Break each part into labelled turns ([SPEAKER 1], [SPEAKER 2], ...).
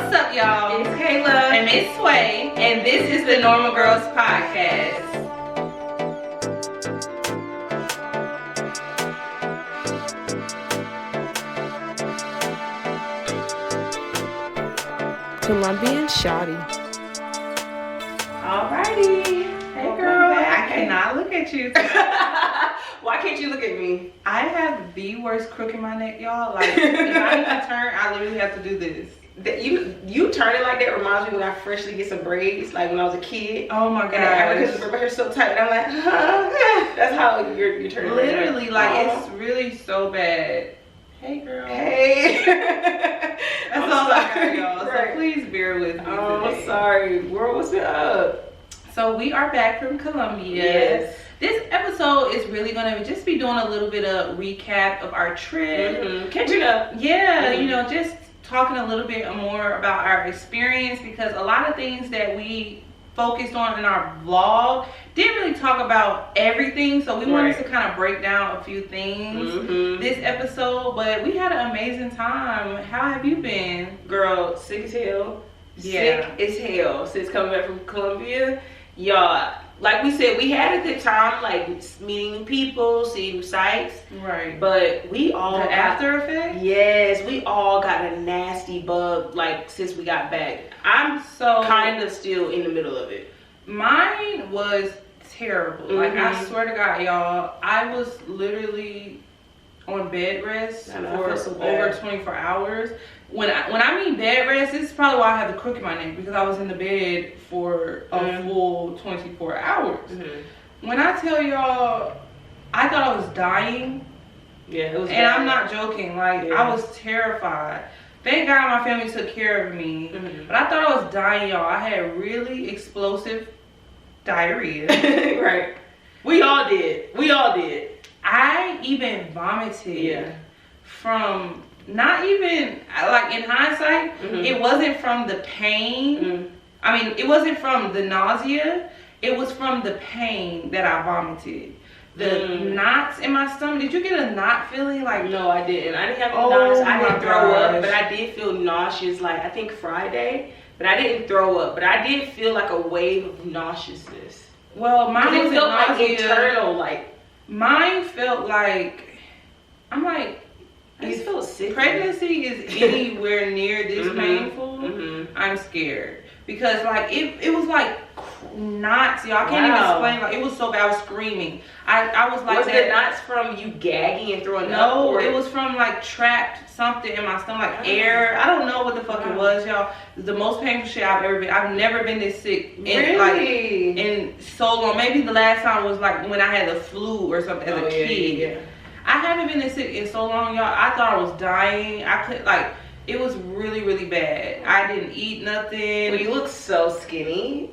[SPEAKER 1] What's up, y'all?
[SPEAKER 2] It's Kayla
[SPEAKER 1] and it's Sway, and this is the Normal Girls Podcast.
[SPEAKER 2] Colombian Shawty.
[SPEAKER 1] Alrighty. Hey girl, I cannot look at you.
[SPEAKER 2] Why can't you look at me?
[SPEAKER 1] I have the worst crook in my neck, y'all. Like, if I need to turn, I literally have to do this.
[SPEAKER 2] You turning like that reminds me when I freshly get some braids, like when I was a kid.
[SPEAKER 1] Oh my god.
[SPEAKER 2] Because my hair's so tight, and I'm like, that's how you're turning.
[SPEAKER 1] Literally, like, it's really so bad. Hey girl.
[SPEAKER 2] Hey.
[SPEAKER 1] That's all I got, y'all.
[SPEAKER 2] Right.
[SPEAKER 1] So please bear with me
[SPEAKER 2] Oh,
[SPEAKER 1] today.
[SPEAKER 2] sorry. World, what's up?
[SPEAKER 1] So we are back from Colombia.
[SPEAKER 2] Yes.
[SPEAKER 1] This episode is really going to just be doing a little bit of recap of our trip.
[SPEAKER 2] Catching up.
[SPEAKER 1] Yeah, you know, just talking a little bit more about our experience, because a lot of things that we focused on in our vlog didn't really talk about everything, so we wanted to kind of break down a few things this episode. But we had an amazing time. How have you been?
[SPEAKER 2] Girl, sick as hell.
[SPEAKER 1] Yeah.
[SPEAKER 2] Sick as hell since coming back from Colombia. Y'all, like we said, we had a good time, like meeting people, seeing sights.
[SPEAKER 1] Right.
[SPEAKER 2] But we all
[SPEAKER 1] The
[SPEAKER 2] got,
[SPEAKER 1] after effect?
[SPEAKER 2] yes, we all got a nasty bug, like, since we got back. I'm
[SPEAKER 1] So
[SPEAKER 2] kind of still in the middle of it.
[SPEAKER 1] mine was terrible. Like, I swear to God, y'all, I was literally on bed rest
[SPEAKER 2] I know, I
[SPEAKER 1] for
[SPEAKER 2] feel so bad.
[SPEAKER 1] over 24 hours. When I mean bed rest, this is probably why I have the crook in my neck, because I was in the bed for a full 24 hours. When I tell y'all, I thought I was dying.
[SPEAKER 2] Yeah, it was
[SPEAKER 1] And
[SPEAKER 2] bad.
[SPEAKER 1] I'm not joking. Like, I was terrified. Thank God my family took care of me. But I thought I was dying, y'all. I had really explosive diarrhea.
[SPEAKER 2] Right. We all did.
[SPEAKER 1] I even vomited from, not even, like, in hindsight, it wasn't from the pain. I mean, it wasn't from the nausea. It was from the pain that I vomited. The knots in my stomach. Did you get a knot feeling? Like,
[SPEAKER 2] No, I didn't. I didn't have
[SPEAKER 1] Oh
[SPEAKER 2] knots. I didn't
[SPEAKER 1] my
[SPEAKER 2] throw up,
[SPEAKER 1] gosh.
[SPEAKER 2] but I did feel nauseous, like, I think Friday. But I didn't throw up, but I did feel like a wave of nauseousness.
[SPEAKER 1] well, mine
[SPEAKER 2] It
[SPEAKER 1] wasn't
[SPEAKER 2] felt like
[SPEAKER 1] nausea.
[SPEAKER 2] internal, like,
[SPEAKER 1] Mine felt like, I'm like,
[SPEAKER 2] I just felt sick.
[SPEAKER 1] pregnancy is anywhere near this painful, I'm scared. Because, like, it was like knots, y'all. I can't even explain. Like, it was so bad. I was screaming. I was like,
[SPEAKER 2] Was the knots from you gagging and throwing up?
[SPEAKER 1] no,
[SPEAKER 2] or
[SPEAKER 1] it was from, like, trapped something in my stomach, like air. I don't know what the fuck it was, y'all. It's the most painful shit I've ever been. I've never been this sick in, like, in so long. Maybe the last time was, like, when I had the flu or something as a kid.
[SPEAKER 2] Yeah.
[SPEAKER 1] I haven't been this sick in so long, y'all. I thought I was dying. I could, like, it was really, really bad. I didn't eat nothing.
[SPEAKER 2] Well, you look so skinny.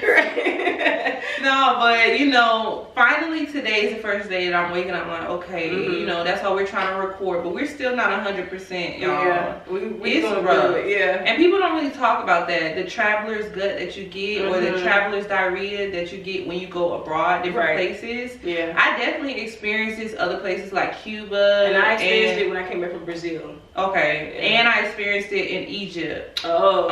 [SPEAKER 1] Right. No, but, you know, finally today's the first day that I'm waking up. I'm like, okay, you know, that's why we're trying to record, but we're still not 100%, y'all.
[SPEAKER 2] Yeah, we
[SPEAKER 1] It's
[SPEAKER 2] gonna
[SPEAKER 1] rough.
[SPEAKER 2] do it, yeah.
[SPEAKER 1] And people don't really talk about that. The traveler's gut that you get, or the traveler's diarrhea that you get when you go abroad, different places.
[SPEAKER 2] Yeah.
[SPEAKER 1] I definitely experienced this other places like Cuba.
[SPEAKER 2] And I experienced it when I came back from Brazil.
[SPEAKER 1] Okay. And I experienced it in Egypt.
[SPEAKER 2] Oh.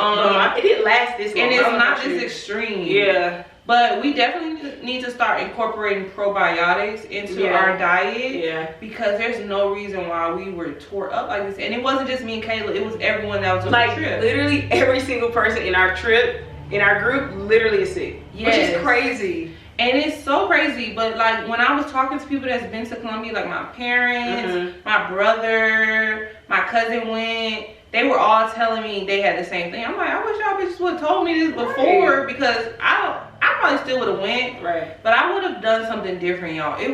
[SPEAKER 2] It didn't last this long.
[SPEAKER 1] And it's not this extreme.
[SPEAKER 2] Yeah.
[SPEAKER 1] But we definitely need to start incorporating probiotics into our diet.
[SPEAKER 2] Yeah.
[SPEAKER 1] Because there's no reason why we were tore up like this. And it wasn't just me and Kayla. It was everyone that was on the trip.
[SPEAKER 2] Literally every single person in our trip, in our group, literally is sick.
[SPEAKER 1] Yes.
[SPEAKER 2] Which is crazy.
[SPEAKER 1] And it's so crazy. But, like, when I was talking to people that's been to Colombia, like my parents, my brother, my cousin went, they were all telling me they had the same thing. I'm like, I wish y'all bitches would have told me this before, because I probably still would have went.
[SPEAKER 2] Right.
[SPEAKER 1] But I would have done something different, y'all. It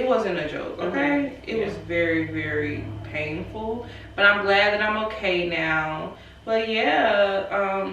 [SPEAKER 1] wasn't a joke, okay? It was very, very painful. But I'm glad that I'm okay now. But yeah,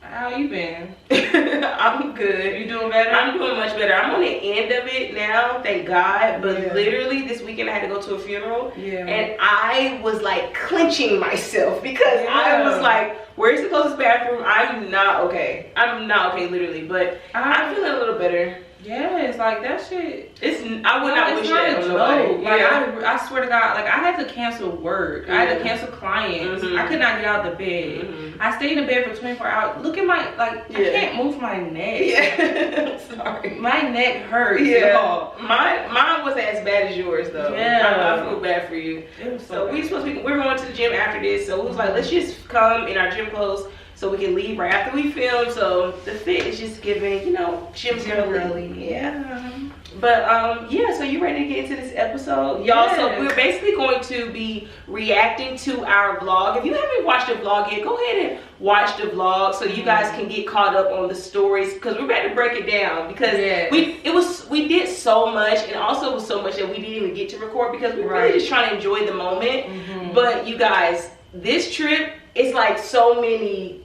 [SPEAKER 1] how you been?
[SPEAKER 2] I'm good.
[SPEAKER 1] You doing better?
[SPEAKER 2] I'm doing much better. I'm on the end of it now, thank God. But literally this weekend I had to go to a funeral. Yeah. And I was like clenching myself because I was like, where's the closest bathroom? I'm not okay. I'm not okay, literally. But I'm feeling a little better.
[SPEAKER 1] Yes, like that shit.
[SPEAKER 2] I would not wish that on nobody.
[SPEAKER 1] Like I swear to God, like I had to cancel work. I had to cancel clients. I could not get out of the bed. I stayed in bed for 24 hours. Look at my I can't move my neck.
[SPEAKER 2] Yeah. Sorry.
[SPEAKER 1] My neck hurts.
[SPEAKER 2] Yeah.
[SPEAKER 1] Y'all.
[SPEAKER 2] Mine wasn't as bad as yours though.
[SPEAKER 1] Yeah.
[SPEAKER 2] I feel bad for you.
[SPEAKER 1] It was
[SPEAKER 2] so we're going to the gym after this. So we was like, let's just come in our gym clothes so we can leave right after we film. So the fit is just giving, gym girly. Yeah. But so you ready to get into this episode? Y'all,
[SPEAKER 1] yes.
[SPEAKER 2] So we're basically going to be reacting to our vlog. If you haven't watched the vlog yet, go ahead and watch the vlog so you guys can get caught up on the stories, because we're about to break it down, because we did so much, and also it was so much that we didn't even get to record because we were really just trying to enjoy the moment. But you guys, this trip is like so many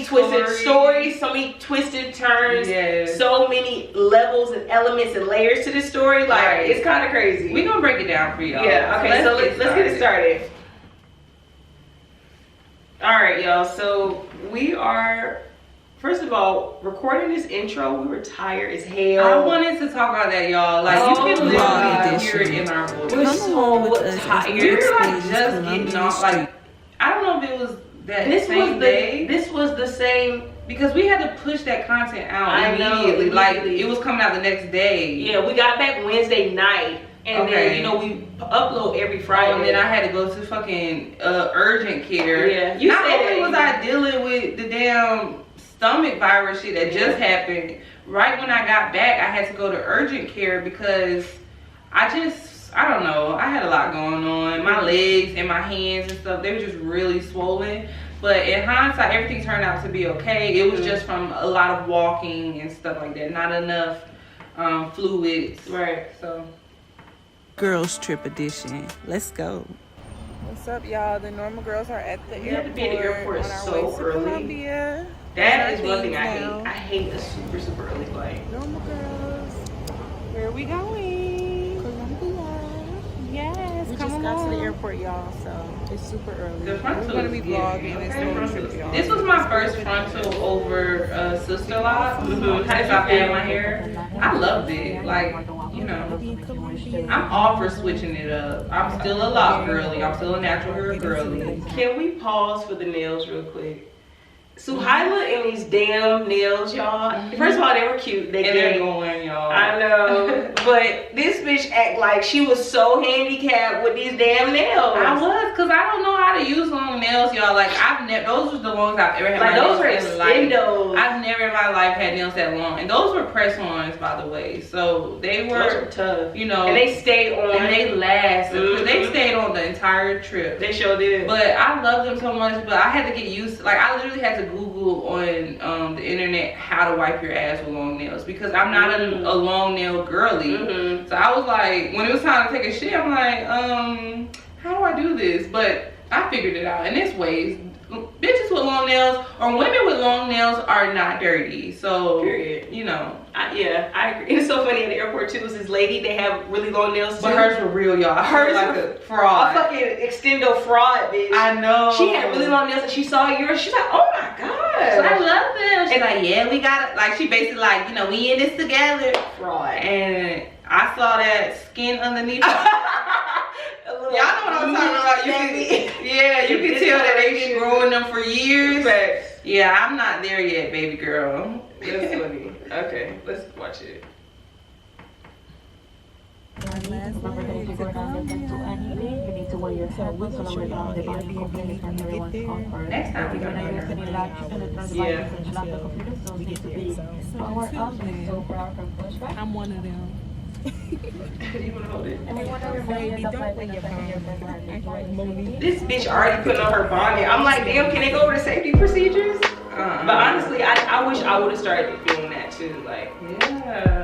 [SPEAKER 2] twisted stories, so many twisted turns, so many levels and elements and layers to this story. Like it's kind of crazy.
[SPEAKER 1] We're gonna break it down for y'all.
[SPEAKER 2] Yeah. Okay. So let's get it started. All right, y'all. So we are, first of all, recording this intro. We were tired as hell.
[SPEAKER 1] I wanted to talk about that, y'all. Like you can literally hear it in our voice.
[SPEAKER 2] We're so tired.
[SPEAKER 1] We're like just getting off. Like I don't know if it was that same day.
[SPEAKER 2] This was the same,
[SPEAKER 1] because we had to push that content out immediately. Like it was coming out the next day.
[SPEAKER 2] Yeah, we got back Wednesday night, and then we upload every Friday.
[SPEAKER 1] And then I had to go to fucking urgent care.
[SPEAKER 2] Yeah,
[SPEAKER 1] not only was I dealing with the damn stomach virus shit that just happened, right when I got back, I had to go to urgent care because I don't know, I had a lot going on. My legs and my hands and stuff, they were just really swollen. But in hindsight, everything turned out to be okay. It was just from a lot of walking and stuff like that. Not enough fluids.
[SPEAKER 2] Right.
[SPEAKER 1] So,
[SPEAKER 3] girls trip edition. Let's go.
[SPEAKER 4] What's up, y'all? The normal girls are at the airport.
[SPEAKER 2] Had to be at the airport
[SPEAKER 4] on our
[SPEAKER 2] so
[SPEAKER 4] way to
[SPEAKER 2] early.
[SPEAKER 4] Colombia.
[SPEAKER 2] That is one thing I hate. I hate a super early flight.
[SPEAKER 4] Normal girls.
[SPEAKER 3] Where are we going?
[SPEAKER 4] Colombia.
[SPEAKER 3] Yes,
[SPEAKER 4] We
[SPEAKER 3] come
[SPEAKER 4] just
[SPEAKER 3] along.
[SPEAKER 4] got to the airport, y'all, so it's super early.
[SPEAKER 1] the frontal
[SPEAKER 4] We're going to be vlogging this road trip, y'all.
[SPEAKER 1] This was my first frontal over sister lock. How did I add my hair? I loved it. Like, I'm all for switching it up. I'm still a lock girly. I'm still a natural hair girly.
[SPEAKER 2] Can we pause for the nails real quick? Suhaila and these damn nails, y'all. First of all, they were cute.
[SPEAKER 1] They're going, y'all.
[SPEAKER 2] I know. But this bitch act like she was so handicapped with these damn nails.
[SPEAKER 1] I was, because I don't know how to use long nails, y'all. Like, those were the longest I've ever had.
[SPEAKER 2] Like, those were
[SPEAKER 1] extendos. I've never in my life had nails that long. And those were press-ons, by the way. So, they were
[SPEAKER 2] tough.
[SPEAKER 1] And
[SPEAKER 2] they stayed on.
[SPEAKER 1] And they lasted. They stayed on the entire trip.
[SPEAKER 2] They sure did.
[SPEAKER 1] But I love them so much, but I had to get used to, like, I literally had to Google on the internet how to wipe your ass with long nails, because I'm not a long nail girly. So I was like, when it was time to take a shit, I'm like, how do I do this? But I figured it out, and it's ways. Bitches with long nails or women with long nails are not dirty. So,
[SPEAKER 2] period.
[SPEAKER 1] I
[SPEAKER 2] agree. And it's so funny at the airport too. Was this lady? They have really long nails too.
[SPEAKER 1] But hers were real, y'all.
[SPEAKER 2] Hers
[SPEAKER 1] like
[SPEAKER 2] were
[SPEAKER 1] a fraud.
[SPEAKER 2] A fucking extendo fraud, bitch.
[SPEAKER 1] I know.
[SPEAKER 2] She had really long nails, and she saw yours. She's like, oh my god.
[SPEAKER 1] So I love them. She's like, yeah, we got it. Like, she basically like, we in this together.
[SPEAKER 2] Fraud.
[SPEAKER 1] And I saw that skin underneath. Y'all know what I'm talking about. You can tell that they've been growing them for years.
[SPEAKER 2] Facts.
[SPEAKER 1] Yeah, I'm not there yet, baby girl.
[SPEAKER 2] That's funny. Okay, let's watch it.
[SPEAKER 1] Next time we gonna
[SPEAKER 4] I'm one of them.
[SPEAKER 2] You wanna hold it?
[SPEAKER 4] Baby, don't lay your phone. Act like Monique.
[SPEAKER 2] This bitch already putting on her bonnet. I'm like, damn, can they go over the safety procedures? But honestly, I wish I would have started doing that too. Like,
[SPEAKER 1] yeah.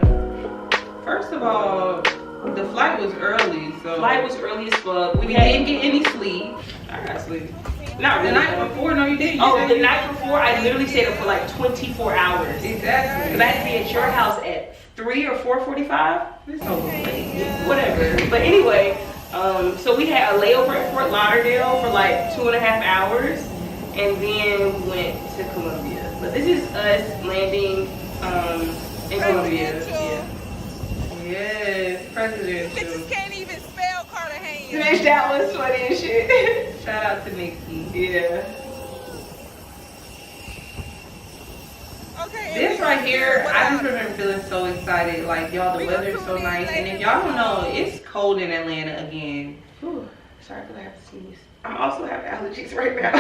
[SPEAKER 1] First of all, the flight was early, so
[SPEAKER 2] flight was early as fuck.
[SPEAKER 1] We didn't get any sleep.
[SPEAKER 2] I got sleep. Not
[SPEAKER 1] the
[SPEAKER 2] really.
[SPEAKER 1] night before, no, you didn't.
[SPEAKER 2] The night before, I literally stayed up for like 24 hours.
[SPEAKER 1] Exactly.
[SPEAKER 2] Because I had to be at your house at 3 or 4:45.
[SPEAKER 1] It's so late.
[SPEAKER 2] Whatever. But anyway, so we had a layover at Fort Lauderdale for like 2.5 hours, and then we went to Colombia. But this is us landing In Colombia,
[SPEAKER 1] Yes, presidential.
[SPEAKER 4] Bitches can't even spell Cartagena.
[SPEAKER 2] Bitch, that was funny and shit.
[SPEAKER 1] Shout out to Nikki.
[SPEAKER 2] Yeah.
[SPEAKER 4] Okay.
[SPEAKER 1] This right here, I just remember feeling so excited. Like, y'all, the weather is so nice. And if y'all don't know, it's cold in Atlanta again.
[SPEAKER 2] Whew. Sorry for that sneeze. I also have allergies right now.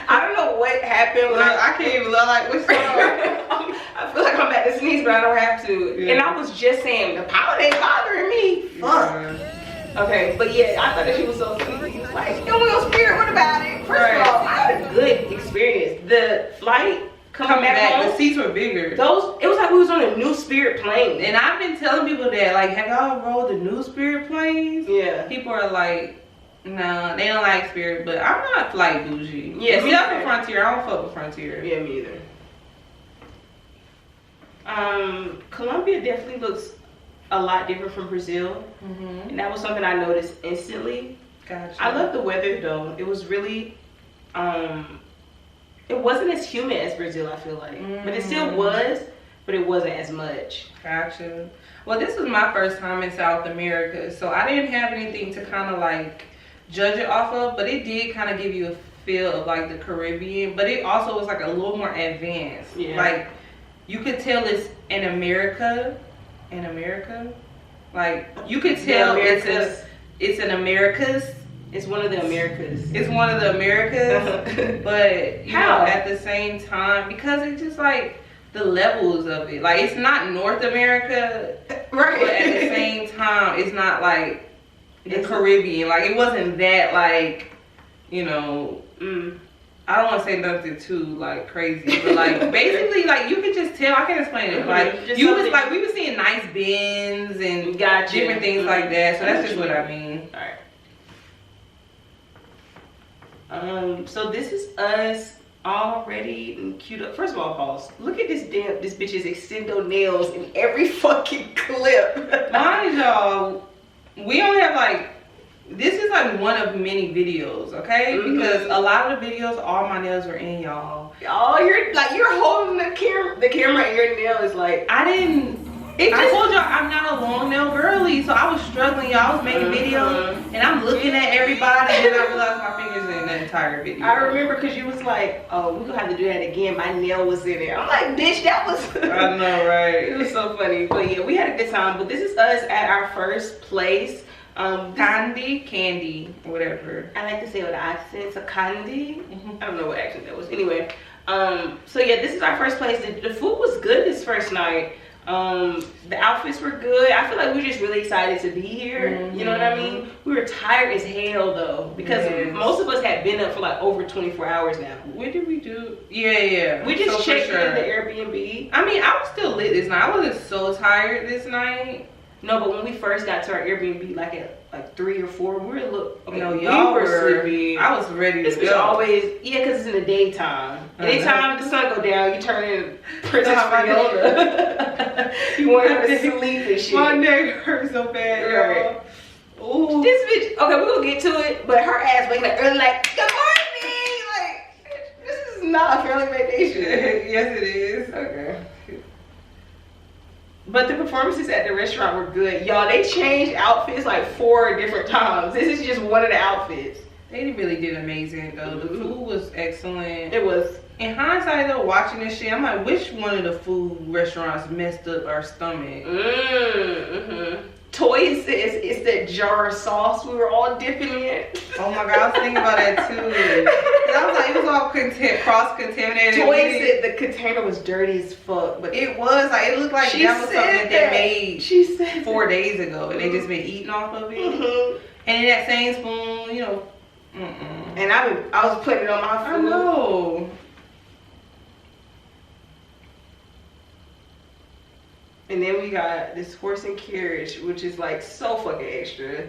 [SPEAKER 2] I don't know what happened.
[SPEAKER 1] Look, I can't even look like what's going on.
[SPEAKER 2] I feel like I'm about to sneeze, but I don't have to.
[SPEAKER 1] Yeah.
[SPEAKER 2] And I was just saying, the pollen ain't bothering me. Fuck.
[SPEAKER 1] Yeah.
[SPEAKER 2] Okay, but yeah, I thought that she was so sweet. He was like, yo, Will Spirit, what about it? First of all, I had a good experience. The flight coming back home,
[SPEAKER 1] the seats were bigger.
[SPEAKER 2] it was like we was on a new Spirit plane.
[SPEAKER 1] And I've been telling people that, like, have y'all rode the new Spirit planes?
[SPEAKER 2] Yeah.
[SPEAKER 1] People are like, no, they don't like Spirit, but I'm not flight bougie.
[SPEAKER 2] Yeah, me
[SPEAKER 1] except
[SPEAKER 2] either.
[SPEAKER 1] for Frontier. I don't fuck with Frontier.
[SPEAKER 2] Yeah, me either. Colombia definitely looks a lot different from Brazil, and that was something I noticed instantly.
[SPEAKER 1] Gotcha.
[SPEAKER 2] I love the weather though. It was really, it wasn't as humid as Brazil, I feel like, but it still was, but it wasn't as much.
[SPEAKER 1] Gotcha. Well, this was my first time in South America, so I didn't have anything to kind of like judge it off of, but it did kind of give you a feel of like the Caribbean, but it also was like a little more advanced.
[SPEAKER 2] Yeah.
[SPEAKER 1] Like you could tell it's in America, like you could tell it's an Americas.
[SPEAKER 2] It's one of the Americas.
[SPEAKER 1] It's one of the Americas, but you know, at the same time, because it's just like the levels of it. Like it's not North America,
[SPEAKER 2] Right.
[SPEAKER 1] but at the same time, it's not like the Caribbean. Like it wasn't that like, you know. I don't want to say nothing too like crazy, but like basically like you could just tell. I can explain it. Like
[SPEAKER 2] Just
[SPEAKER 1] you was
[SPEAKER 2] something-
[SPEAKER 1] like we were seeing nice bins and
[SPEAKER 2] Gotcha.
[SPEAKER 1] different things like that. So that's just what I mean.
[SPEAKER 2] Alright. So this is us already and queued up. First of all, pause. Look at this bitch's extendo nails in every fucking clip.
[SPEAKER 1] Mind y'all, we only have like, this is like one of many videos, okay? Because a lot of the videos, all my nails are in, y'all.
[SPEAKER 2] Oh, you're holding the camera and your nail is like,
[SPEAKER 1] I told y'all I'm not a long nail girly, so I was struggling, y'all. I was making videos and I'm looking at everybody and then I realized my fingers in the entire video.
[SPEAKER 2] I remember because you was like, oh, we're gonna have to do that again. My nail was in there. I'm like, bitch, that was
[SPEAKER 1] I know, right?
[SPEAKER 2] It was so funny. But yeah, we had a good time. But this is us at our first place.
[SPEAKER 1] Candy, whatever.
[SPEAKER 2] I like to say with the accents, a candy. I don't know what accent that was. Anyway, so yeah, this is our first place. The food was good this first night. The outfits were good. I feel like we were just really excited to be here. You know what I mean? We were tired as hell though, because most of us had been up for like over 24 hours now.
[SPEAKER 1] What did we do? Yeah.
[SPEAKER 2] We just checked in the Airbnb.
[SPEAKER 1] I mean, I was still lit this night. I wasn't so tired this night.
[SPEAKER 2] No, but when we first got to our Airbnb, like at like 3 or 4, we were
[SPEAKER 1] y'all
[SPEAKER 2] were sleepy.
[SPEAKER 1] I was ready to
[SPEAKER 2] This was
[SPEAKER 1] go.
[SPEAKER 2] always, because it's in the daytime. Anytime the sun go down, you turn in Princess Fiona. You want her to sleep and shit.
[SPEAKER 1] My neck hurts so bad,
[SPEAKER 2] Right.
[SPEAKER 1] y'all. Ooh.
[SPEAKER 2] This bitch, okay, we're gonna get to it, but her ass waking up early like, good morning! Like, this is not a family vacation.
[SPEAKER 1] Yes, it is.
[SPEAKER 2] Okay. But the performances at the restaurant were good. Y'all, they changed outfits like 4 different times. This is just one of the outfits.
[SPEAKER 1] They really did amazing though. The food was excellent.
[SPEAKER 2] It was.
[SPEAKER 1] In hindsight though, watching this shit, I'm like, which one of the food restaurants messed up our stomach?
[SPEAKER 2] Toy says it's that jar of sauce we were all dipping in.
[SPEAKER 1] Oh my god, I was thinking about that too. I was like, it was all cross-contaminated.
[SPEAKER 2] Toy said the container was dirty as fuck, but
[SPEAKER 1] it was like, it looked like that was something that they made
[SPEAKER 2] she said
[SPEAKER 1] 4 days ago and they just been eating off of it. And in that same spoon, you know.
[SPEAKER 2] And I was putting it on my food.
[SPEAKER 1] I know.
[SPEAKER 2] And then we got this horse and carriage, which is like so fucking extra.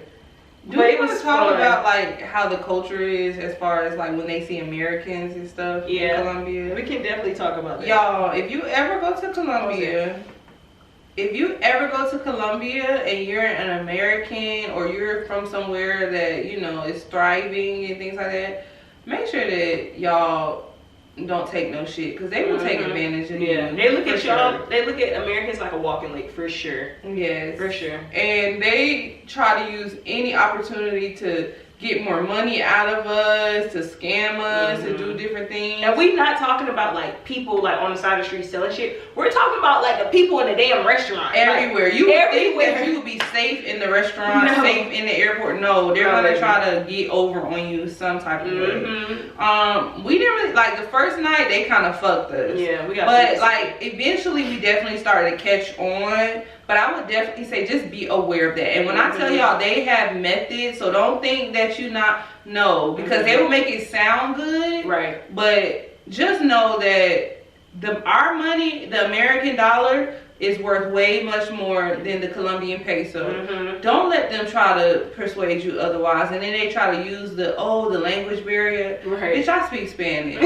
[SPEAKER 1] Do we want to talk about like how the culture is as far as like when they see Americans and stuff in Colombia?
[SPEAKER 2] We can definitely talk about that.
[SPEAKER 1] Y'all, if you ever go to Colombia, and you're an American or you're from somewhere that, you know, is thriving and things like that, make sure that y'all don't take no shit, because they will take advantage of you.
[SPEAKER 2] Yeah, they look at y'all.
[SPEAKER 1] Sure.
[SPEAKER 2] They look at Americans like a walking lake, for sure.
[SPEAKER 1] Yes,
[SPEAKER 2] for sure.
[SPEAKER 1] And they try to use any opportunity to get more money out of us, to scam us, to do different things.
[SPEAKER 2] And we not talking about like people like on the side of the street selling shit. We're talking about like the people in the damn restaurant.
[SPEAKER 1] Everywhere.
[SPEAKER 2] Like,
[SPEAKER 1] You would think that you would be safe in the restaurant, safe in the airport. No, they're gonna try to get over on you some type of way. We didn't really, like the first night they kind of fucked us.
[SPEAKER 2] Yeah, we got.
[SPEAKER 1] But like eventually we definitely started to catch on. But I would definitely say just be aware of that. And when I tell y'all, they have methods, so don't think that you not know, because they will make it sound good.
[SPEAKER 2] Right.
[SPEAKER 1] But just know that our money, the American dollar, is worth way much more than the Colombian peso. Don't let them try to persuade you otherwise. And then they try to use the language barrier.
[SPEAKER 2] Right.
[SPEAKER 1] Bitch, I speak Spanish.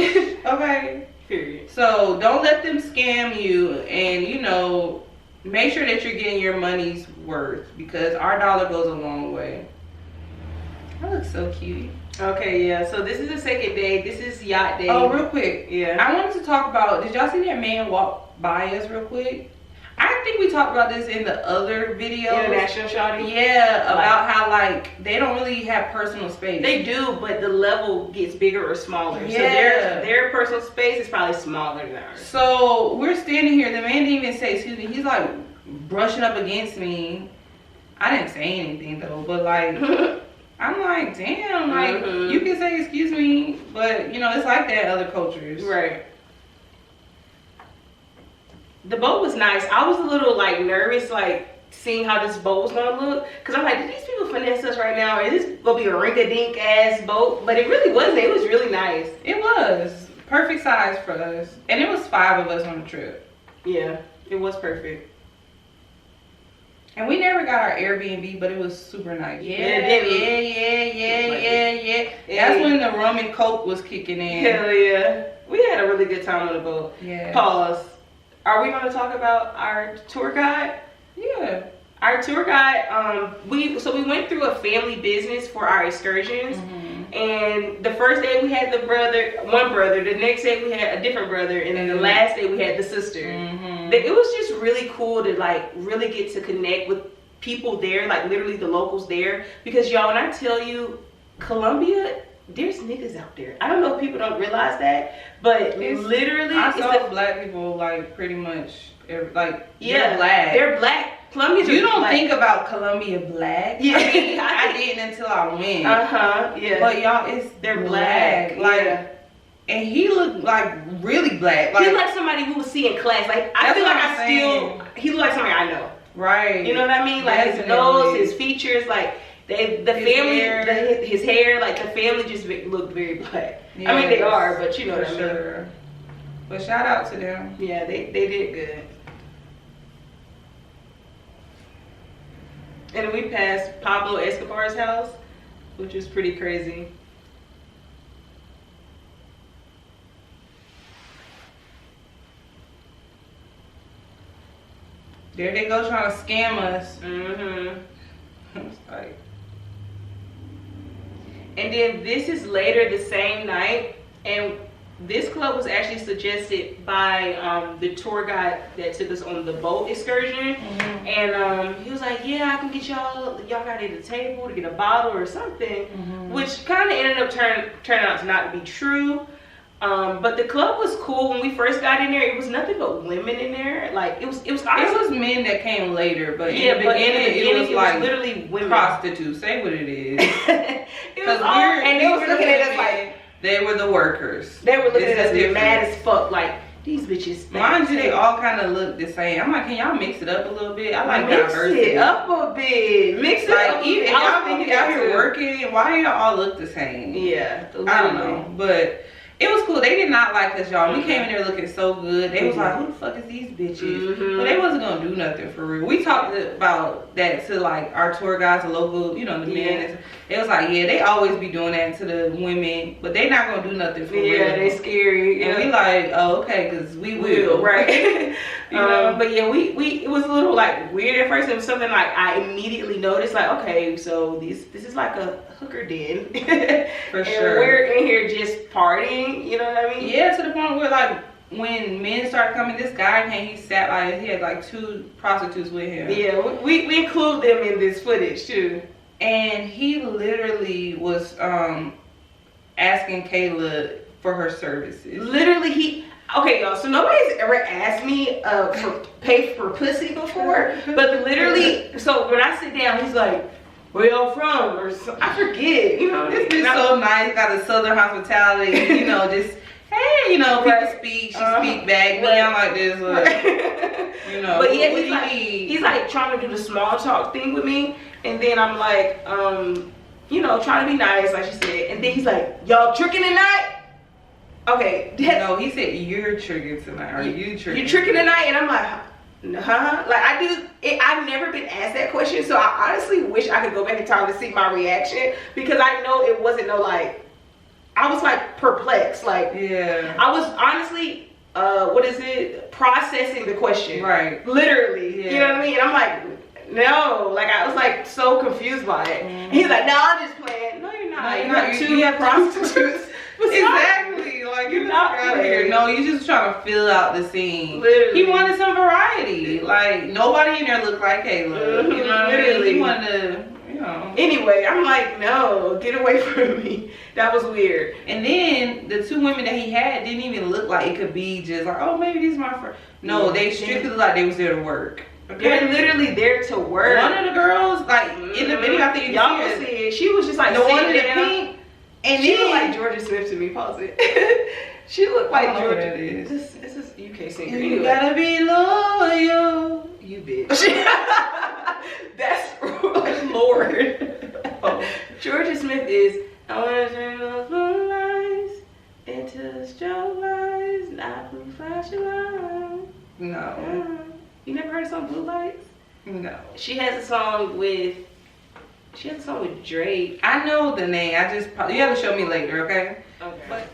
[SPEAKER 1] Okay?
[SPEAKER 2] Period.
[SPEAKER 1] So don't let them scam you, and you know, make sure that you're getting your money's worth, because our dollar goes a long way. I look so cute.
[SPEAKER 2] Okay, yeah. So this is the second day. This is yacht day.
[SPEAKER 1] Oh, real quick.
[SPEAKER 2] Yeah.
[SPEAKER 1] I wanted to talk about, did y'all see that man walk by us real quick? I think we talked about this in the other video.
[SPEAKER 2] International Shawty?
[SPEAKER 1] Yeah, about how like they don't really have personal space.
[SPEAKER 2] They do, but the level gets bigger or smaller.
[SPEAKER 1] Yeah.
[SPEAKER 2] So their personal space is probably smaller than ours.
[SPEAKER 1] So we're standing here. The man didn't even say excuse me. He's like brushing up against me. I didn't say anything though, but like I'm like, damn, like you can say excuse me, but you know it's like that in other cultures.
[SPEAKER 2] Right. The boat was nice. I was a little like nervous, like seeing how this boat was gonna look, because I'm like, did these people finesse us right now? Or is this gonna be a rink-a-dink ass boat? But it really wasn't. It was really nice.
[SPEAKER 1] It was perfect size for us, and it was 5 of us on the trip.
[SPEAKER 2] Yeah, it was perfect.
[SPEAKER 1] And we never got our Airbnb, but it was super nice. Yeah. That's when the rum and coke was kicking in.
[SPEAKER 2] Hell yeah. We had a really good time on the boat.
[SPEAKER 1] Yeah.
[SPEAKER 2] Pause. Are we going to talk about our tour guide?
[SPEAKER 1] Yeah.
[SPEAKER 2] Our tour guide, we went through a family business for our excursions. And the first day we had one brother, the next day we had a different brother, and then the last day we had the sister. It was just really cool to like really get to connect with people there, like literally the locals there. Because y'all, when I tell you, Colombia, there's niggas out there. I don't know if people don't realize that, but literally,
[SPEAKER 1] I saw black people like pretty much like
[SPEAKER 2] yeah,
[SPEAKER 1] they're black.
[SPEAKER 2] They're black. Colombians.
[SPEAKER 1] You don't
[SPEAKER 2] black.
[SPEAKER 1] think about Colombia black.
[SPEAKER 2] Yeah,
[SPEAKER 1] I mean, I didn't until I went.
[SPEAKER 2] Yeah.
[SPEAKER 1] But y'all, they're black. Like, and he looked like really black. Like,
[SPEAKER 2] he looked like somebody we would see in class. Like I feel like he looked like somebody I know.
[SPEAKER 1] Right.
[SPEAKER 2] You know what I mean? Like his nose, his features, like his hair, like the family just looked very black. Yes. I mean they are, but you know what I mean.
[SPEAKER 1] But shout out to them.
[SPEAKER 2] Yeah, they did good. And then we passed Pablo Escobar's house, which was pretty crazy.
[SPEAKER 1] There they go trying to scam us.
[SPEAKER 2] It's like, and then this is later the same night, and this club was actually suggested by the tour guide that took us on the boat excursion. And he was like, yeah, I can get y'all got at a table to get a bottle or something, which kind of ended up turning out to not be true. But the club was cool. When we first got in there, it was nothing but women in there. Like it was
[SPEAKER 1] men that came later, but
[SPEAKER 2] yeah,
[SPEAKER 1] in the beginning it was like
[SPEAKER 2] literally women.
[SPEAKER 1] Prostitutes. Say what it is.
[SPEAKER 2] It was all, and they was looking at us like
[SPEAKER 1] they were the workers.
[SPEAKER 2] They were looking at us mad as fuck, like these bitches.
[SPEAKER 1] Mind you, they all kind of look the same. I'm like, can y'all mix it up a little bit? I like diversity.
[SPEAKER 2] Mix it up a bit. Mix it up.
[SPEAKER 1] Even if y'all think out here working, why do y'all all look the same?
[SPEAKER 2] Yeah,
[SPEAKER 1] I don't know, but it was cool. They did not like us, y'all. We came in there looking so good. They was like, who the fuck is these bitches? But they wasn't gonna do nothing for real. We talked about that to like our tour guides, the local, you know, the men. It was like, yeah, they always be doing that to the women, but they not gonna do nothing for real.
[SPEAKER 2] Yeah, they scary.
[SPEAKER 1] And we like, oh, okay, because we will.
[SPEAKER 2] Right. But yeah, we it was a little like weird at first. It was something like I immediately noticed, like, okay, so this is like a hooker den.
[SPEAKER 1] For
[SPEAKER 2] and
[SPEAKER 1] sure.
[SPEAKER 2] we're in here just partying, you know what I mean?
[SPEAKER 1] Yeah, to the point where like when men started coming, this guy came, he sat like, he had like 2 prostitutes with him.
[SPEAKER 2] Yeah, we include them in this footage too.
[SPEAKER 1] And he literally was asking Kayla for her services.
[SPEAKER 2] Literally, okay, y'all, so nobody's ever asked me for pay for pussy before, but literally, so when I sit down, he's like, where y'all from? Or so, I forget, you know.
[SPEAKER 1] This bitch so nice, got a southern hospitality, you know, just, hey, you know, people speak, she speak back, me, I'm like this, you know.
[SPEAKER 2] But yeah, he's like trying to do the small talk thing with me, and then I'm like, you know, trying to be nice, like she said, and then he's like, y'all tricking tonight? Okay.
[SPEAKER 1] No, he said you're tricking tonight. Are you tricking?
[SPEAKER 2] You tricking tonight? And I'm like, huh? Like I've never been asked that question, so I honestly wish I could go back in time to see my reaction, because I know it wasn't no like, I was like perplexed. Like, yeah, I was honestly, processing the question.
[SPEAKER 1] Right.
[SPEAKER 2] Literally. Yeah. You know what I mean? And I'm like, no, like I was like so confused by it. And he's like, no, I'm just playing. No, you're not. No, you're not. You have prostitutes.
[SPEAKER 1] Exactly. Like, you're not out of here. No, you just trying to fill out the scene.
[SPEAKER 2] Literally.
[SPEAKER 1] He wanted some variety. Like, nobody in there looked like Kayla. You know what I mean? He wanted to, you know.
[SPEAKER 2] Anyway, I'm like, no, get away from me. That was weird.
[SPEAKER 1] And then the 2 women that he had didn't even look like it could be just like, oh, maybe these are my friends. No, they strictly looked like they was there to work.
[SPEAKER 2] Okay. They're literally there to work.
[SPEAKER 1] One of the girls, like, in the video, I think
[SPEAKER 2] y'all can see it. She was just like,
[SPEAKER 1] the one in the pink.
[SPEAKER 2] And she looked like Georgia Smith to me. Pause it. She looked like Georgia.
[SPEAKER 1] That is.
[SPEAKER 2] This is UK singer.
[SPEAKER 1] You anyway. Gotta be loyal.
[SPEAKER 2] You bitch. That's Lord. Oh. Georgia Smith is, I wanna turn those blue lights into strobe lights, not blue flashing lights.
[SPEAKER 1] No.
[SPEAKER 2] You never heard of song Blue Lights?
[SPEAKER 1] No.
[SPEAKER 2] She has a song with Drake.
[SPEAKER 1] I know the name. I just probably, you have to show me later, okay?
[SPEAKER 2] Okay.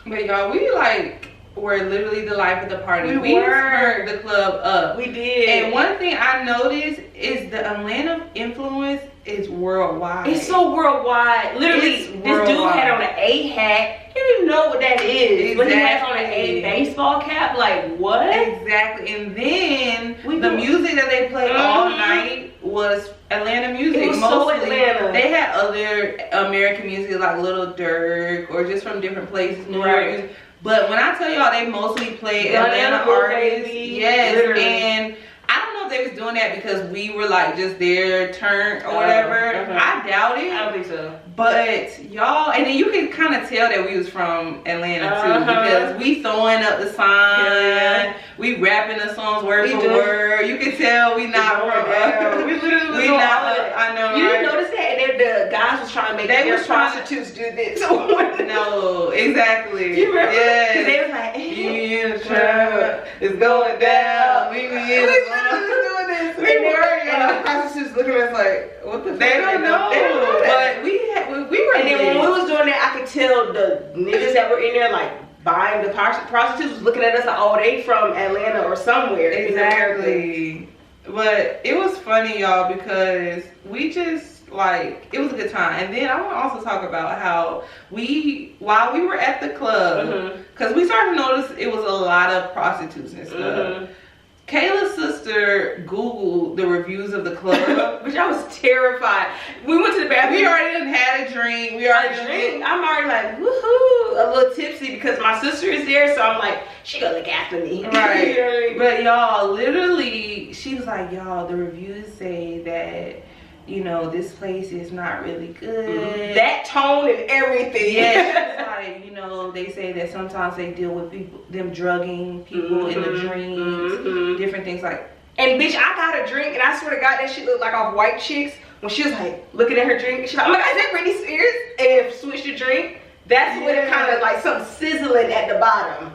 [SPEAKER 1] But y'all, we like were literally the life of the party. We turned the club up.
[SPEAKER 2] We did.
[SPEAKER 1] And one thing I noticed is the Atlanta influence is worldwide.
[SPEAKER 2] It's so worldwide. Literally, this dude had on an A hat. You don't even know what that is. Exactly. But he has on an A baseball cap. Like, what?
[SPEAKER 1] Exactly. And then the music that they played all night was Atlanta music.
[SPEAKER 2] It was so Atlanta.
[SPEAKER 1] They had other American music like Little Dirk or just from different places, New York music. But when I tell y'all, they mostly played Atlanta artists. Yes, literally. And I don't know if they was doing that because we were like just their turn or whatever. I doubt it.
[SPEAKER 2] I don't think so.
[SPEAKER 1] But y'all, and then you can kind of tell that we was from Atlanta too, because we throwing up the sign, we rapping the songs word for word. You can tell we not from.
[SPEAKER 2] We literally
[SPEAKER 1] we not. I know.
[SPEAKER 2] You didn't notice that? And the guys was trying to make their prostitutes do this.
[SPEAKER 1] No, exactly.
[SPEAKER 2] You remember?
[SPEAKER 1] Yeah.
[SPEAKER 2] Because they was like,
[SPEAKER 1] you in the trap, it's going down. We in
[SPEAKER 2] doing this.
[SPEAKER 1] We were,
[SPEAKER 2] and the prostitutes looking at us like, what the fuck?
[SPEAKER 1] They don't know. But we were.
[SPEAKER 2] And then when we was doing that, I could tell the niggas that were in there like buying the prostitutes was looking at us like, oh, they from Atlanta or somewhere.
[SPEAKER 1] Exactly. But it was funny, y'all, because we just like, it was a good time. And then I want to also talk about how while we were at the club, because we started to notice it was a lot of prostitutes and stuff. Kayla's sister Googled the reviews of the club,
[SPEAKER 2] which I was terrified. We went to the bathroom.
[SPEAKER 1] We already had a drink.
[SPEAKER 2] I'm already like, woohoo, a little tipsy because my sister is there. So I'm like, she gonna look after me.
[SPEAKER 1] Right.
[SPEAKER 2] You know what I mean?
[SPEAKER 1] But y'all, literally, she was like, y'all, the reviews say that, you know, this place is not really good.
[SPEAKER 2] That tone and everything.
[SPEAKER 1] Yeah, like, you know, they say that sometimes they deal with people, them drugging people in the dreams, different things like.
[SPEAKER 2] And bitch, I got a drink, and I swear to God, that shit looked like off White Chicks. When she was like looking at her drink, she's like, oh my God, is that Britney Spears? And switched the drink. That's when it kind of like something sizzling at the bottom.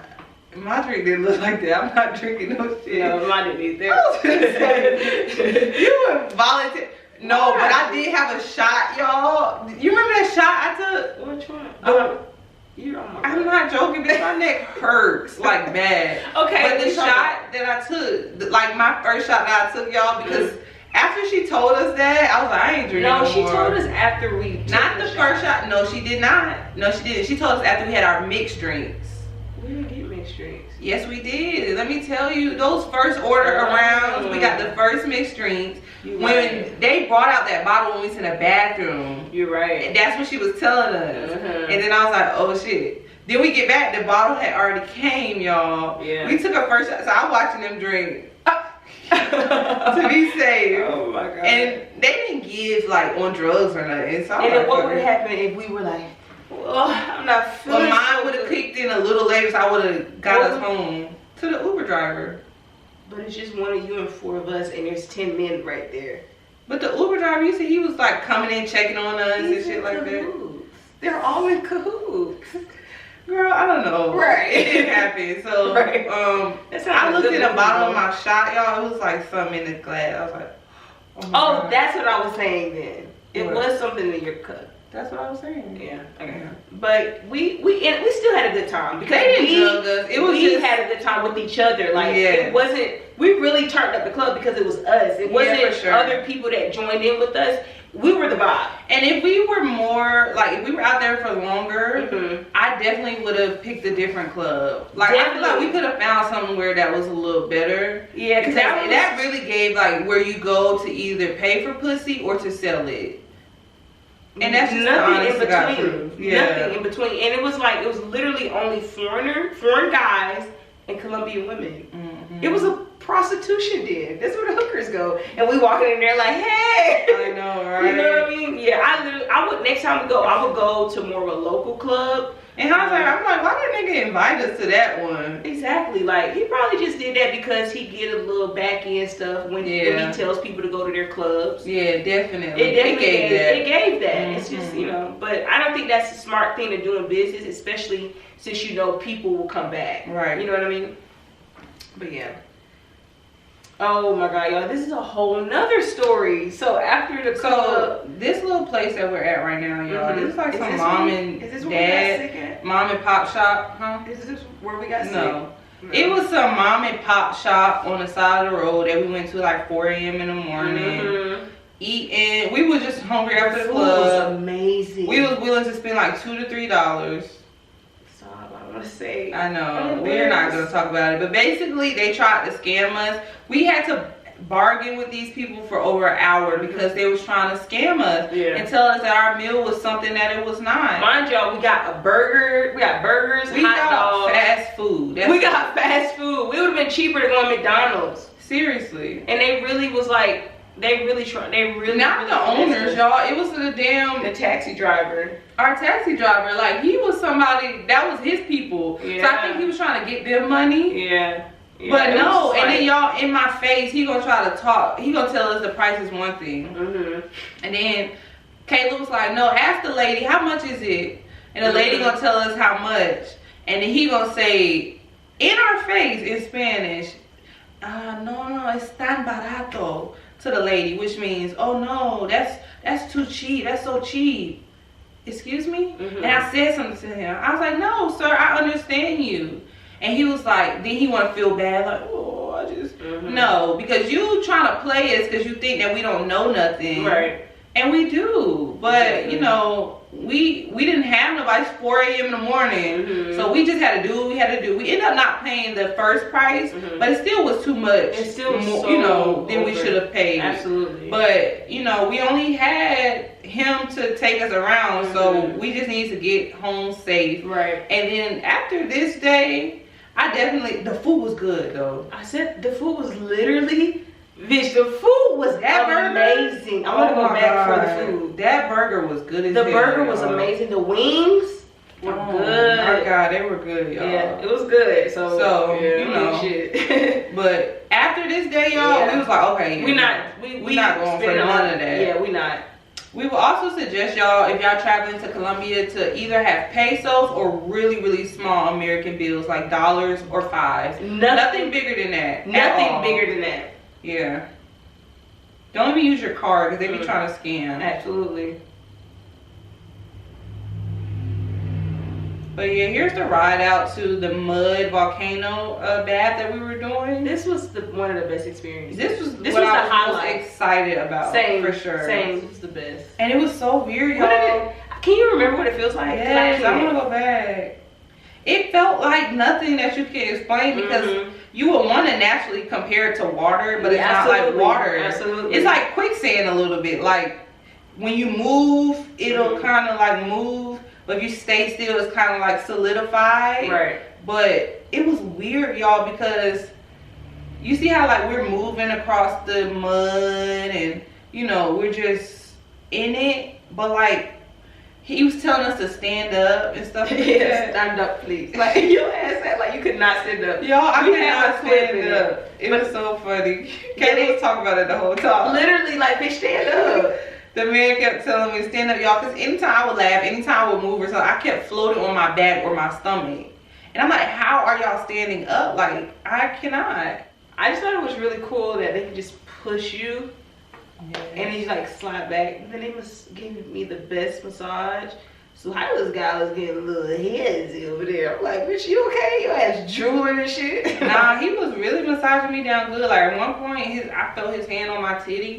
[SPEAKER 1] My drink didn't look like that. I'm not drinking no shit.
[SPEAKER 2] No, mine didn't either.
[SPEAKER 1] You were volunteer. No, but I did have a shot, y'all. You remember that shot I took?
[SPEAKER 2] Which one?
[SPEAKER 1] I'm not joking, bitch. My neck hurts like bad.
[SPEAKER 2] Okay.
[SPEAKER 1] But the shot that I took, like my first shot that I took, y'all, because After she told us that, I was like, I ain't drinking no
[SPEAKER 2] No, she
[SPEAKER 1] more.
[SPEAKER 2] told us after we
[SPEAKER 1] Not the first shot. No, she did not. No, she didn't. She told us after we had our mixed drinks.
[SPEAKER 2] We didn't get mixed drinks.
[SPEAKER 1] Yes, we did. Let me tell you, those first order arounds, we got the first mixed drinks. When they brought out that bottle when we was in the bathroom.
[SPEAKER 2] You're right.
[SPEAKER 1] And that's what she was telling us. And then I was like, oh shit. Then we get back, the bottle had already came, y'all.
[SPEAKER 2] Yeah.
[SPEAKER 1] We took our first shot, so I'm watching them drink. To be safe.
[SPEAKER 2] Oh my god.
[SPEAKER 1] And they didn't give like on drugs or nothing. So
[SPEAKER 2] and then what would happen if we were like, well, I'm not feeling.
[SPEAKER 1] Well, mine would have kicked in a little later, so I would have got us home to the Uber driver.
[SPEAKER 2] But it's just one of you and 4 of us, and there's 10 men right there.
[SPEAKER 1] But the Uber driver, you said he was like coming in, checking on us and shit like that.
[SPEAKER 2] They're all in cahoots.
[SPEAKER 1] Girl, I don't know.
[SPEAKER 2] Right.
[SPEAKER 1] It didn't happen. So,
[SPEAKER 2] Right.
[SPEAKER 1] I looked at the bottom of my shot, y'all. It was like something in the glass. I was like, oh my God.
[SPEAKER 2] That's what I was saying then. It
[SPEAKER 1] What?
[SPEAKER 2] was something in your cup.
[SPEAKER 1] That's what I was saying.
[SPEAKER 2] Yeah. Okay.
[SPEAKER 1] Yeah.
[SPEAKER 2] But we still had a good time because
[SPEAKER 1] They didn't drug us. It was
[SPEAKER 2] we
[SPEAKER 1] just,
[SPEAKER 2] had a good time with each other. Like
[SPEAKER 1] Yeah.
[SPEAKER 2] it wasn't. We really turned up the club because it was us. It wasn't
[SPEAKER 1] for sure.
[SPEAKER 2] other people that joined in with us. We were the vibe.
[SPEAKER 1] And if we were more, like, if we were out there for longer, I definitely would have picked a different club. Like, I feel like we could have found somewhere that was a little better.
[SPEAKER 2] Yeah,
[SPEAKER 1] because that really gave, like, where you go to either pay for pussy or to sell it. And that's just
[SPEAKER 2] nothing in
[SPEAKER 1] between.
[SPEAKER 2] between.
[SPEAKER 1] Yeah.
[SPEAKER 2] Nothing in between. And it was like, it was literally only foreign guys and Colombian women. It was a prostitution den. That's where the hookers go. And we walking in there like, hey.
[SPEAKER 1] I know, right?
[SPEAKER 2] You know what I mean? Yeah, I would, next time we go, I would go to more of a local club.
[SPEAKER 1] And I'm like, why did nigga invite us to that one?
[SPEAKER 2] Exactly. Like, he probably just did that because he get a little back end stuff when he tells people to go to their clubs.
[SPEAKER 1] Yeah, definitely.
[SPEAKER 2] It gave that.
[SPEAKER 1] Mm-hmm.
[SPEAKER 2] It's just, you know, but I don't think that's a smart thing to do in business, especially since you know people will come back.
[SPEAKER 1] Right.
[SPEAKER 2] You know what I mean? But yeah. Oh my god, y'all, this is a whole nother story. So after the club,
[SPEAKER 1] this little place that we're at right now, y'all, this is like some mom and
[SPEAKER 2] dad, where we got sick at?
[SPEAKER 1] mom and pop shop, huh?
[SPEAKER 2] Is this where we got sick?
[SPEAKER 1] No. It was some mom and pop shop on the side of the road that we went to like 4 a.m. in the morning. Eating. We was just hungry after the
[SPEAKER 2] Food
[SPEAKER 1] club.
[SPEAKER 2] was amazing.
[SPEAKER 1] We was willing to spend like $2 to $3.
[SPEAKER 2] I want to say.
[SPEAKER 1] I know. We're not going to talk about it. But basically, they tried to scam us. We had to bargain with these people for over an hour because they was trying to scam us and tell us that our meal was something that it was not.
[SPEAKER 2] Mind y'all, we got a burger. We got burgers, hot dogs.
[SPEAKER 1] Fast food.
[SPEAKER 2] We got fast food. It would have been cheaper to go to McDonald's.
[SPEAKER 1] Seriously.
[SPEAKER 2] And they really was like, they really
[SPEAKER 1] not the owners, y'all. It was the
[SPEAKER 2] taxi driver.
[SPEAKER 1] Our taxi driver, like, he was somebody that was his people.
[SPEAKER 2] Yeah.
[SPEAKER 1] So I think he was trying to get them money.
[SPEAKER 2] Yeah.
[SPEAKER 1] But no, and then y'all in my face, he gonna try to talk. He gonna tell us the price is one thing. And then Kayla was like, no, ask the lady, how much is it? And the lady gonna tell us how much. And then he gonna say, in our face in Spanish, no, es tan barato, to the lady, which means, oh no, that's too cheap, that's so cheap. Excuse me? And I said something to him. I was like, no, sir, I understand you. And he was like, then he want to feel bad, like, oh, I just, no, because you trying to play us because you think that we don't know nothing.
[SPEAKER 2] Right.
[SPEAKER 1] And we do. But, you know, we didn't have nobody. It's 4 a.m. in the morning. So we just had to do what we had to do. We ended up not paying the first price, but it still was too much.
[SPEAKER 2] It still was
[SPEAKER 1] more,
[SPEAKER 2] so
[SPEAKER 1] you know, than we should have paid.
[SPEAKER 2] Absolutely.
[SPEAKER 1] But, you know, we only had him to take us around, so we just need to get home safe.
[SPEAKER 2] Right.
[SPEAKER 1] And then after this day, the food was good though.
[SPEAKER 2] I said the food was literally, bitch, the food was amazing. I want to go back for the food.
[SPEAKER 1] That burger was good as hell.
[SPEAKER 2] The burger was amazing. The wings were good.
[SPEAKER 1] Oh my god, they were good, y'all.
[SPEAKER 2] Yeah, it was good. So yeah,
[SPEAKER 1] you know,
[SPEAKER 2] shit.
[SPEAKER 1] But after this day, y'all, we was like, okay,
[SPEAKER 2] we not
[SPEAKER 1] going for none of that.
[SPEAKER 2] Yeah, we not.
[SPEAKER 1] We will also suggest y'all, if y'all traveling to Colombia, to either have pesos or really, really small American bills, like dollars or fives. Nothing bigger than that.
[SPEAKER 2] Nothing bigger than that.
[SPEAKER 1] Yeah. Don't even use your card because they be trying to scam.
[SPEAKER 2] Absolutely.
[SPEAKER 1] But yeah, here's the ride out to the mud volcano bath that we were doing.
[SPEAKER 2] This was one of the best experiences.
[SPEAKER 1] This was
[SPEAKER 2] the
[SPEAKER 1] I was
[SPEAKER 2] highlight.
[SPEAKER 1] most excited about.
[SPEAKER 2] Same,
[SPEAKER 1] for sure.
[SPEAKER 2] Same. This was the best.
[SPEAKER 1] And it was so weird, y'all.
[SPEAKER 2] Can you remember what it feels like?
[SPEAKER 1] Yes, I want to go back. It felt like nothing that you can explain because you would want to naturally compare it to water, but it's not like water.
[SPEAKER 2] Absolutely.
[SPEAKER 1] It's like quicksand a little bit. Like when you move, it'll kind of like move. But if you stay still, it's kind of like solidified.
[SPEAKER 2] Right.
[SPEAKER 1] But it was weird, y'all, because you see how like we're moving across the mud and, you know, we're just in it. But like, he was telling us to stand up and stuff like that.
[SPEAKER 2] Stand up, please. Like, your ass said like you could not stand up.
[SPEAKER 1] Y'all, I could not stand up. It was so funny. Kayla was talking about it the whole time.
[SPEAKER 2] Literally, like, bitch, stand up.
[SPEAKER 1] The man kept telling me to stand up, y'all, because anytime I would laugh, anytime I would move or something, I kept floating on my back or my stomach. And I'm like, how are y'all standing up? Like, I cannot.
[SPEAKER 2] I just thought it was really cool that they could just push you and then you like slide back. And then they was giving me the best massage. So Hyla's guy was getting a little headsy over there. I'm like, bitch, you okay? Your ass drooling and shit.
[SPEAKER 1] Nah, he was really massaging me down good. Like at one point, I felt his hand on my titty.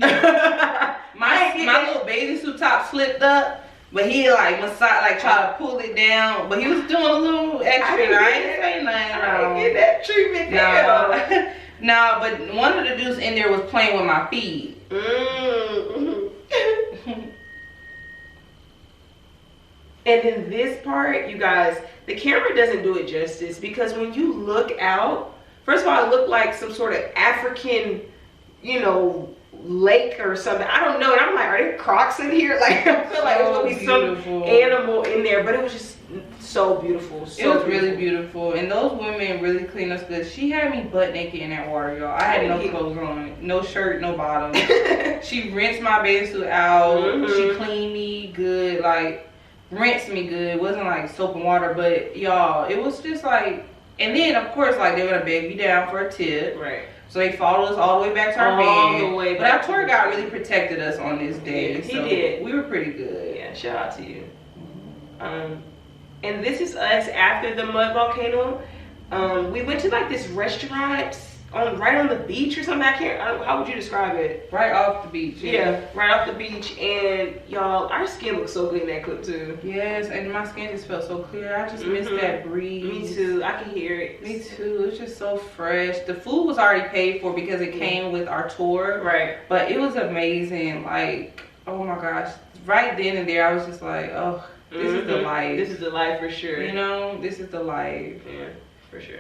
[SPEAKER 1] my little bathing suit top slipped up, but he like try to pull it down. But he was doing a little extra. I ain't say nothing.
[SPEAKER 2] I didn't get that treatment down.
[SPEAKER 1] Nah, but one of the dudes in there was playing with my feet.
[SPEAKER 2] And in this part, you guys, the camera doesn't do it justice because when you look out, first of all, it looked like some sort of African, you know, lake or something. I don't know. And I'm like, are there crocs in here? Like, I feel like there's going to be some animal in there, but it was just so beautiful.
[SPEAKER 1] It was really beautiful. And those women really cleaned us good. She had me butt naked in that water, y'all. I had no clothes on. No shirt, no bottom. She rinsed my bathing suit out. She cleaned me good. Like, rinsed me good. It wasn't like soap and water, but y'all, it was just like, and then of course like they were gonna beg me down for a tip.
[SPEAKER 2] Right.
[SPEAKER 1] So they followed us all the way back to our van. But our tour guide really protected us on this day.
[SPEAKER 2] He did.
[SPEAKER 1] We were pretty good.
[SPEAKER 2] Yeah, shout out to you. And this is us after the mud volcano. We went to like this restaurant right on the beach or something. How would you describe it?
[SPEAKER 1] Right off the beach.
[SPEAKER 2] Yeah, right off the beach. And y'all, our skin looks so good in that clip too.
[SPEAKER 1] Yes, and my skin just felt so clear. I just missed that breeze.
[SPEAKER 2] Me too. I can hear it.
[SPEAKER 1] Me too. It's just so fresh. The food was already paid for because it came with our tour.
[SPEAKER 2] Right.
[SPEAKER 1] But it was amazing. Like, oh my gosh. Right then and there, I was just like, oh, this is the life.
[SPEAKER 2] This is the life for sure.
[SPEAKER 1] You know, this is the life.
[SPEAKER 2] Yeah, for sure.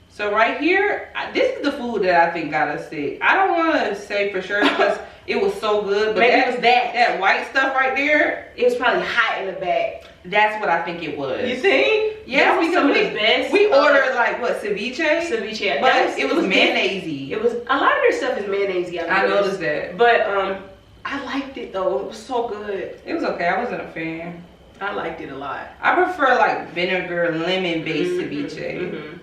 [SPEAKER 1] So right here, this is the food that I think got us sick. I don't want to say for sure because it was so good, but
[SPEAKER 2] maybe it was
[SPEAKER 1] that white stuff right there.
[SPEAKER 2] It was probably hot in the back.
[SPEAKER 1] That's what I think it was.
[SPEAKER 2] You think?
[SPEAKER 1] Yes, because we ordered like what, ceviche?
[SPEAKER 2] Ceviche,
[SPEAKER 1] but it was mayonnaise-y.
[SPEAKER 2] It was a lot of their stuff is mayonnaise-y.
[SPEAKER 1] I noticed that,
[SPEAKER 2] but I liked it though. It was so good.
[SPEAKER 1] It was okay. I wasn't a fan.
[SPEAKER 2] I liked it a lot.
[SPEAKER 1] I prefer like vinegar, lemon-based ceviche.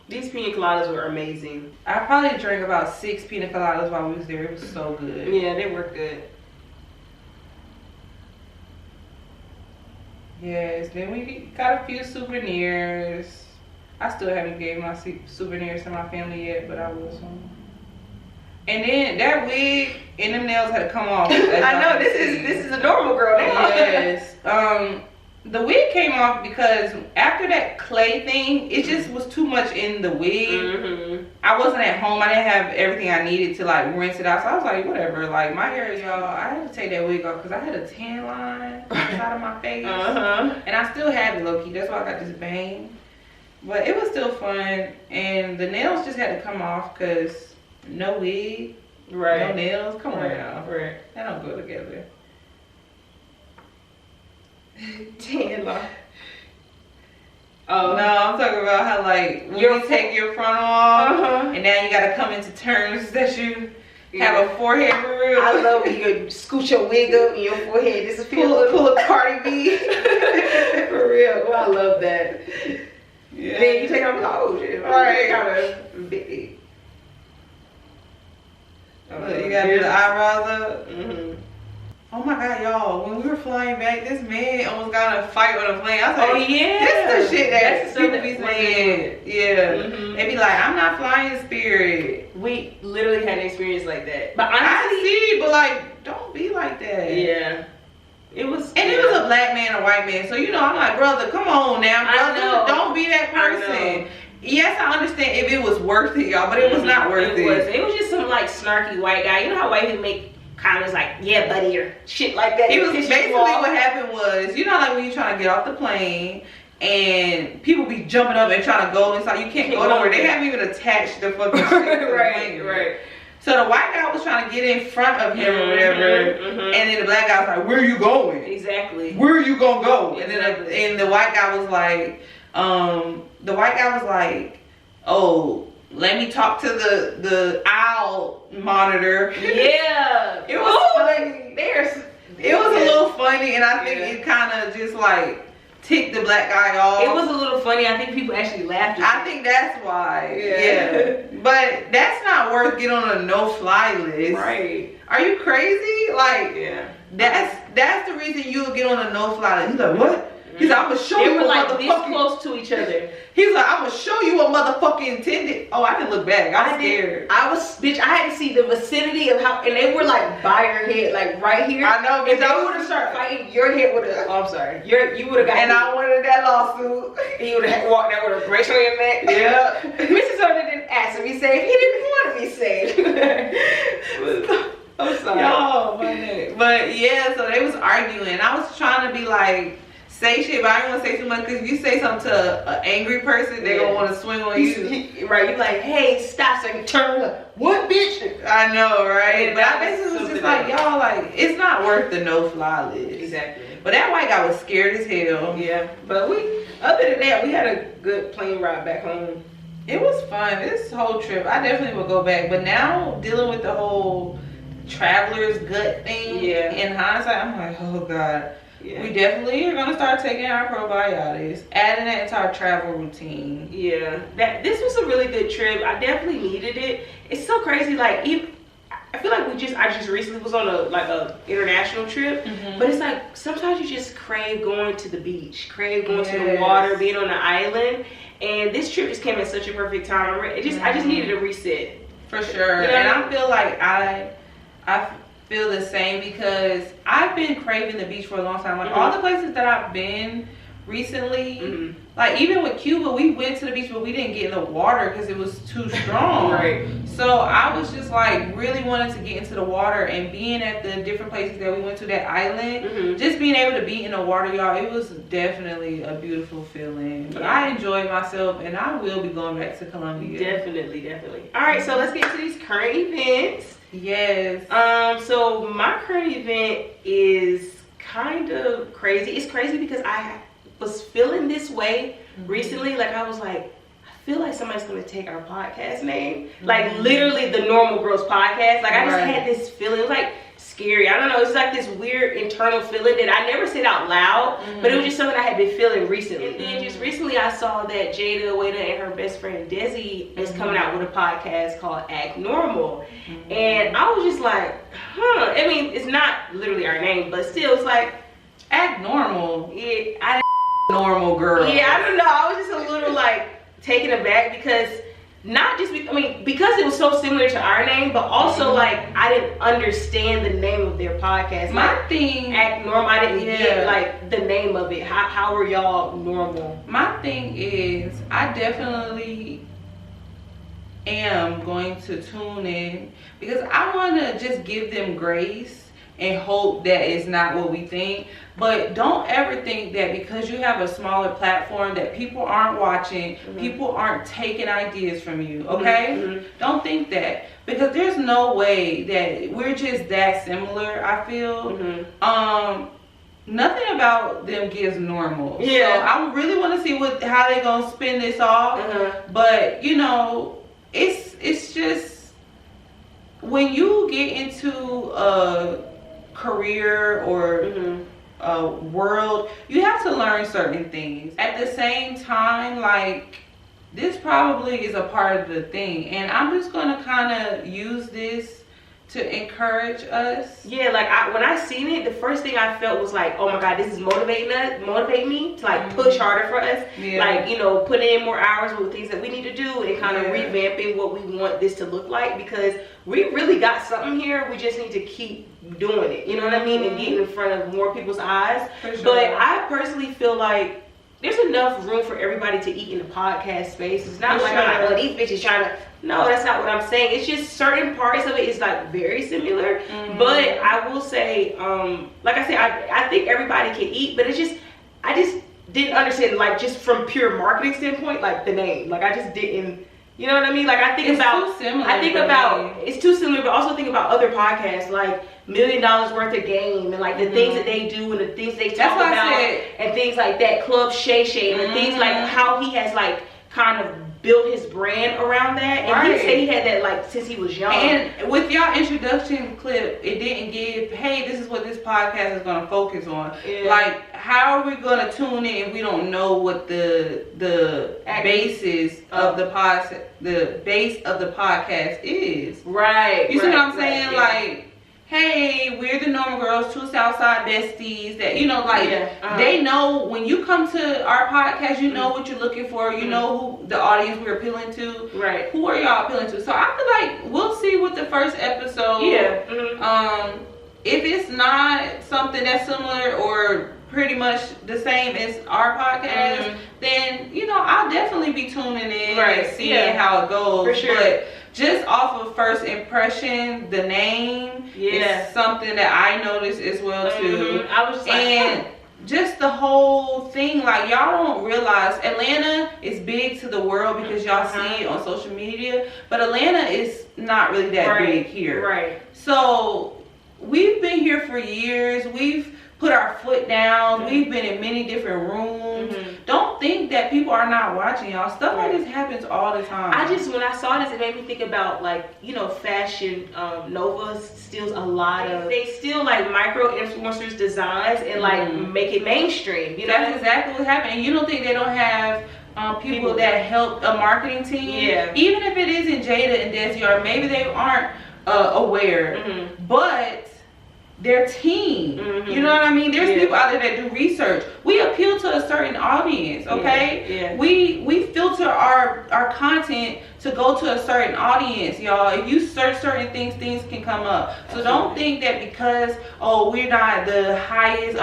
[SPEAKER 2] These pina coladas were amazing.
[SPEAKER 1] I probably drank about 6 pina coladas while we was there. It was so good.
[SPEAKER 2] Yeah, they were good.
[SPEAKER 1] Yes, then we got a few souvenirs. I still haven't gave my souvenirs to my family yet, but I will soon. And then that wig and them nails had to come off.
[SPEAKER 2] I know, this is a normal girl now.
[SPEAKER 1] Yes. The wig came off because after that clay thing, it just was too much in the wig. I wasn't at home. I didn't have everything I needed to like rinse it out. So I was like, whatever. Like my hair, y'all, I had to take that wig off because I had a tan line on the side of my face. And I still have it low-key. That's why I got this bang. But it was still fun. And the nails just had to come off because no wig, no nails. Come on now. They don't go together.
[SPEAKER 2] Tan line.
[SPEAKER 1] Oh no, I'm talking about how like when you take your front off and now you gotta come into terms that you have a forehead for real.
[SPEAKER 2] I love when you scoot your wig up and your forehead disappears. Pull a Cardi B. For real. Oh, I love that. Yeah. Then you take off clothes. Right. Gotta big.
[SPEAKER 1] You gotta do the eyebrows up. Oh my God, y'all, when we were flying back, this man almost got in a fight on a plane. I was like,
[SPEAKER 2] oh yeah,
[SPEAKER 1] this the shit that people
[SPEAKER 2] that
[SPEAKER 1] be saying. Yeah. They be like, I'm not flying Spirit.
[SPEAKER 2] We literally had an experience like that. But honestly,
[SPEAKER 1] I see, but like, don't be like that.
[SPEAKER 2] Yeah. It was,
[SPEAKER 1] and it was a black man, a white man. So, you know, I'm like, brother, come on now, brother. Don't be that person. Yes, I understand if it was worth it, y'all, but it was not worth it.
[SPEAKER 2] It was just some like snarky white guy. You know how white people make comments like, yeah, buddy, or shit like that.
[SPEAKER 1] It was basically what happened was, you know, like when you're trying to get off the plane and people be jumping up and trying to go inside. You can't go nowhere. They haven't even attached the fucking shit to the plane.
[SPEAKER 2] Right.
[SPEAKER 1] So the white guy was trying to get in front of him or whatever, and then the black guy was like, "Where are you going?
[SPEAKER 2] Exactly.
[SPEAKER 1] Where are you gonna go?"
[SPEAKER 2] Exactly.
[SPEAKER 1] And then the white guy was like, "Oh, let me talk to the aisle monitor."
[SPEAKER 2] Yeah,
[SPEAKER 1] it was funny. It was a little funny, and I think it kind of just like ticked the black guy off.
[SPEAKER 2] It was a little funny. I think people actually laughed at
[SPEAKER 1] I think that's why. Yeah. But that's not worth getting on a no-fly list.
[SPEAKER 2] Right.
[SPEAKER 1] Are you crazy? Like, that's the reason you'll get on a no-fly list. He's like, what? He's like, I'm gonna show you what
[SPEAKER 2] like this close to each other.
[SPEAKER 1] He's like, I'm gonna show you what motherfucking intended. Oh, I can look back. I was scared.
[SPEAKER 2] I had to see the vicinity of how, and they were like by your head, like right here.
[SPEAKER 1] I know.
[SPEAKER 2] If they would have started fighting, your head would have. Oh, I'm sorry. You would have got.
[SPEAKER 1] And I wanted that lawsuit.
[SPEAKER 2] He would have walked out with a brace on your neck.
[SPEAKER 1] Yeah.
[SPEAKER 2] Mrs. Soda didn't ask to be saved. He didn't want to be saved. I'm sorry.
[SPEAKER 1] Yo, my neck. But yeah, so they was arguing. I was trying to be like, say shit, but I didn't want to say too much because if you say something to an angry person, they're gonna want to swing on you.
[SPEAKER 2] Right, you're like, hey, stop, so I can turn up. What, bitch?
[SPEAKER 1] I know, right? But I basically was just like, y'all, like, it's not worth the no-fly list.
[SPEAKER 2] Exactly.
[SPEAKER 1] But that white guy was scared as hell.
[SPEAKER 2] Yeah, but other than that, we had a good plane ride back home.
[SPEAKER 1] It was fun. This whole trip, I definitely would go back. But now, dealing with the whole traveler's gut thing, in hindsight, I'm like, oh, God. Yeah. We definitely are gonna start taking our probiotics, adding that into our travel routine.
[SPEAKER 2] Yeah, this was a really good trip. I definitely needed it. It's so crazy. Like, I feel like I just recently was on a international trip, but it's like sometimes you just crave going to the beach, crave going to the water, being on the island. And this trip just came at such a perfect time. I just needed a reset.
[SPEAKER 1] For sure. And I feel like I feel the same because I've been craving the beach for a long time. Like all the places that I've been recently, like even with Cuba, we went to the beach, but we didn't get in the water because it was too strong.
[SPEAKER 2] Right.
[SPEAKER 1] So I was just like really wanting to get into the water, and being at the different places that we went to, that island, just being able to be in the water, y'all, it was definitely a beautiful feeling. But I enjoyed myself, and I will be going back to Colombia.
[SPEAKER 2] Definitely. All right, so let's get to these current events.
[SPEAKER 1] Yes.
[SPEAKER 2] So my current event is kind of crazy. It's crazy because I was feeling this way recently. Like I was like, I feel like somebody's gonna take our podcast name. Like literally the Normal Girls podcast. Like I just had this feeling. It was like scary. I don't know. It's like this weird internal feeling that I never said out loud, but it was just something I had been feeling recently. And then just recently I saw that Jada Wada and her best friend Desi is coming out with a podcast called Act Normal. And I was just like, I mean, it's not literally our name, but still it's like,
[SPEAKER 1] Act Normal.
[SPEAKER 2] Yeah,
[SPEAKER 1] Normal girl.
[SPEAKER 2] Yeah, I don't know. I was just a little like taken aback because because it was so similar to our name, but also like I didn't understand the name of their podcast.
[SPEAKER 1] My
[SPEAKER 2] like,
[SPEAKER 1] thing,
[SPEAKER 2] Act Normal. I didn't get like the name of it. How are y'all normal?
[SPEAKER 1] My thing is, I definitely am going to tune in because I want to just give them grace and hope that it's not what we think. But don't ever think that because you have a smaller platform that people aren't watching, people aren't taking ideas from you, okay? Don't think that, because there's no way that we're just that similar, I feel. Nothing about them gives normal. Yeah. So I really want to see how they gonna spin this off. But you know, it's just when you get into a career or a world, you have to learn certain things. At the same time, like, this probably is a part of the thing, and I'm just gonna kind of use this to encourage us.
[SPEAKER 2] Yeah, like when I seen it, the first thing I felt was like, oh my God, this is motivating me to like push harder for us.
[SPEAKER 1] Yeah.
[SPEAKER 2] Like, you know, putting in more hours with things that we need to do and kind of revamping what we want this to look like, because we really got something here. We just need to keep doing it. You know what I mean? And getting in front of more people's eyes.
[SPEAKER 1] For sure.
[SPEAKER 2] But I personally feel like there's enough room for everybody to eat in the podcast space. It's not like, oh, these bitches trying to. No, that's not what I'm saying. It's just certain parts of it is like very similar. But I will say, like I said, I think everybody can eat, but it's just, I just didn't understand, like, just from pure marketing standpoint, like the name. Like, I just didn't, you know what I mean? Like, I think
[SPEAKER 1] it's
[SPEAKER 2] about,
[SPEAKER 1] too similar
[SPEAKER 2] it's too similar, but also think about other podcasts, like $1 million worth of game, and like the things that they do and the things they talk about, and things like that, Club Shay Shay, and things like how he has like kind of built his brand around that. And he said he had that like since he was young.
[SPEAKER 1] And with y'all introduction clip, it didn't give, hey, this is what this podcast is going to focus on. Like, how are we going to tune in if we don't know what the basis of the base of the podcast is?
[SPEAKER 2] Right.
[SPEAKER 1] You see what I'm saying? Like, hey, we're the normal girls, 2 Southside besties that, you know, like, they know when you come to our podcast, you know what you're looking for, you know who the audience we're appealing to.
[SPEAKER 2] Right. Who
[SPEAKER 1] are y'all appealing to? So I feel like we'll see with the first episode. If it's not something that's similar or pretty much the same as our podcast, then, you know, I'll definitely be tuning in and seeing how it goes.
[SPEAKER 2] For sure.
[SPEAKER 1] But just off of first impression, the name is something that I noticed as well too.
[SPEAKER 2] I was just like,
[SPEAKER 1] and just the whole thing, like, y'all don't realize Atlanta is big to the world because y'all see it on social media, but Atlanta is not really that big here. Right. So we've been here for years. We've put our foot down. We've been in many different rooms. Don't think that people are not watching y'all. Stuff like this happens all the time.
[SPEAKER 2] When I saw this, it made me think about, like, you know, Fashion Nova steals a lot of, they steal like micro influencers designs and like make it mainstream. You know,
[SPEAKER 1] that's exactly what happened. And you don't think they don't have people that help a marketing team? Even if it isn't Jada and Desi, or maybe they aren't aware, but their team, you know what I mean? There's people out there that do research. We appeal to a certain audience, okay? We filter our content to go to a certain audience, y'all. If you search certain things, things can come up. So don't think that because, oh, we're not the highest,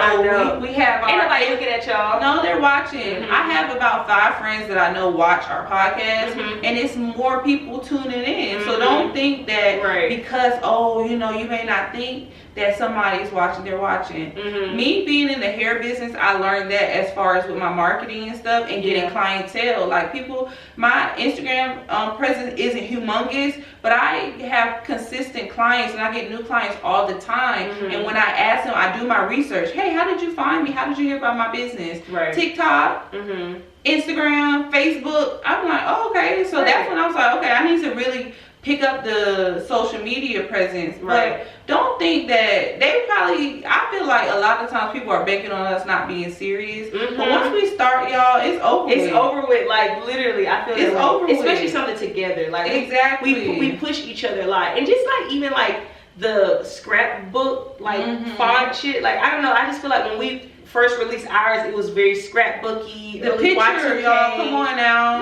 [SPEAKER 1] we have
[SPEAKER 2] ain't nobody looking at y'all.
[SPEAKER 1] No, they're watching. I have about 5 friends that I know watch our podcast, and it's more people tuning in. So don't think that because, oh, you know, you may not think that somebody's watching, they're watching. Me being in the hair business, I learned that as far as with my marketing and stuff and getting clientele. Like, people, my Instagram presence isn't humongous, but I have consistent clients and I get new clients all the time. And when I ask them, I do my research. Hey, how did you find me? How did you hear about my business? TikTok, Instagram, Facebook. I'm like, oh, okay. So that's when I was like, okay, I need to really pick up the social media presence. But don't think that they probably, I feel like a lot of times people are banking on us not being serious. But once we start, y'all, it's over with. It's
[SPEAKER 2] over with. Like, literally, I feel
[SPEAKER 1] it's over with.
[SPEAKER 2] Especially something together. Like,
[SPEAKER 1] exactly.
[SPEAKER 2] We push each other a lot. And just like, even like the scrapbook, like font shit. Like, I don't know. I just feel like when we first released ours, it was very scrapbooky.
[SPEAKER 1] The picture, y'all, come on now.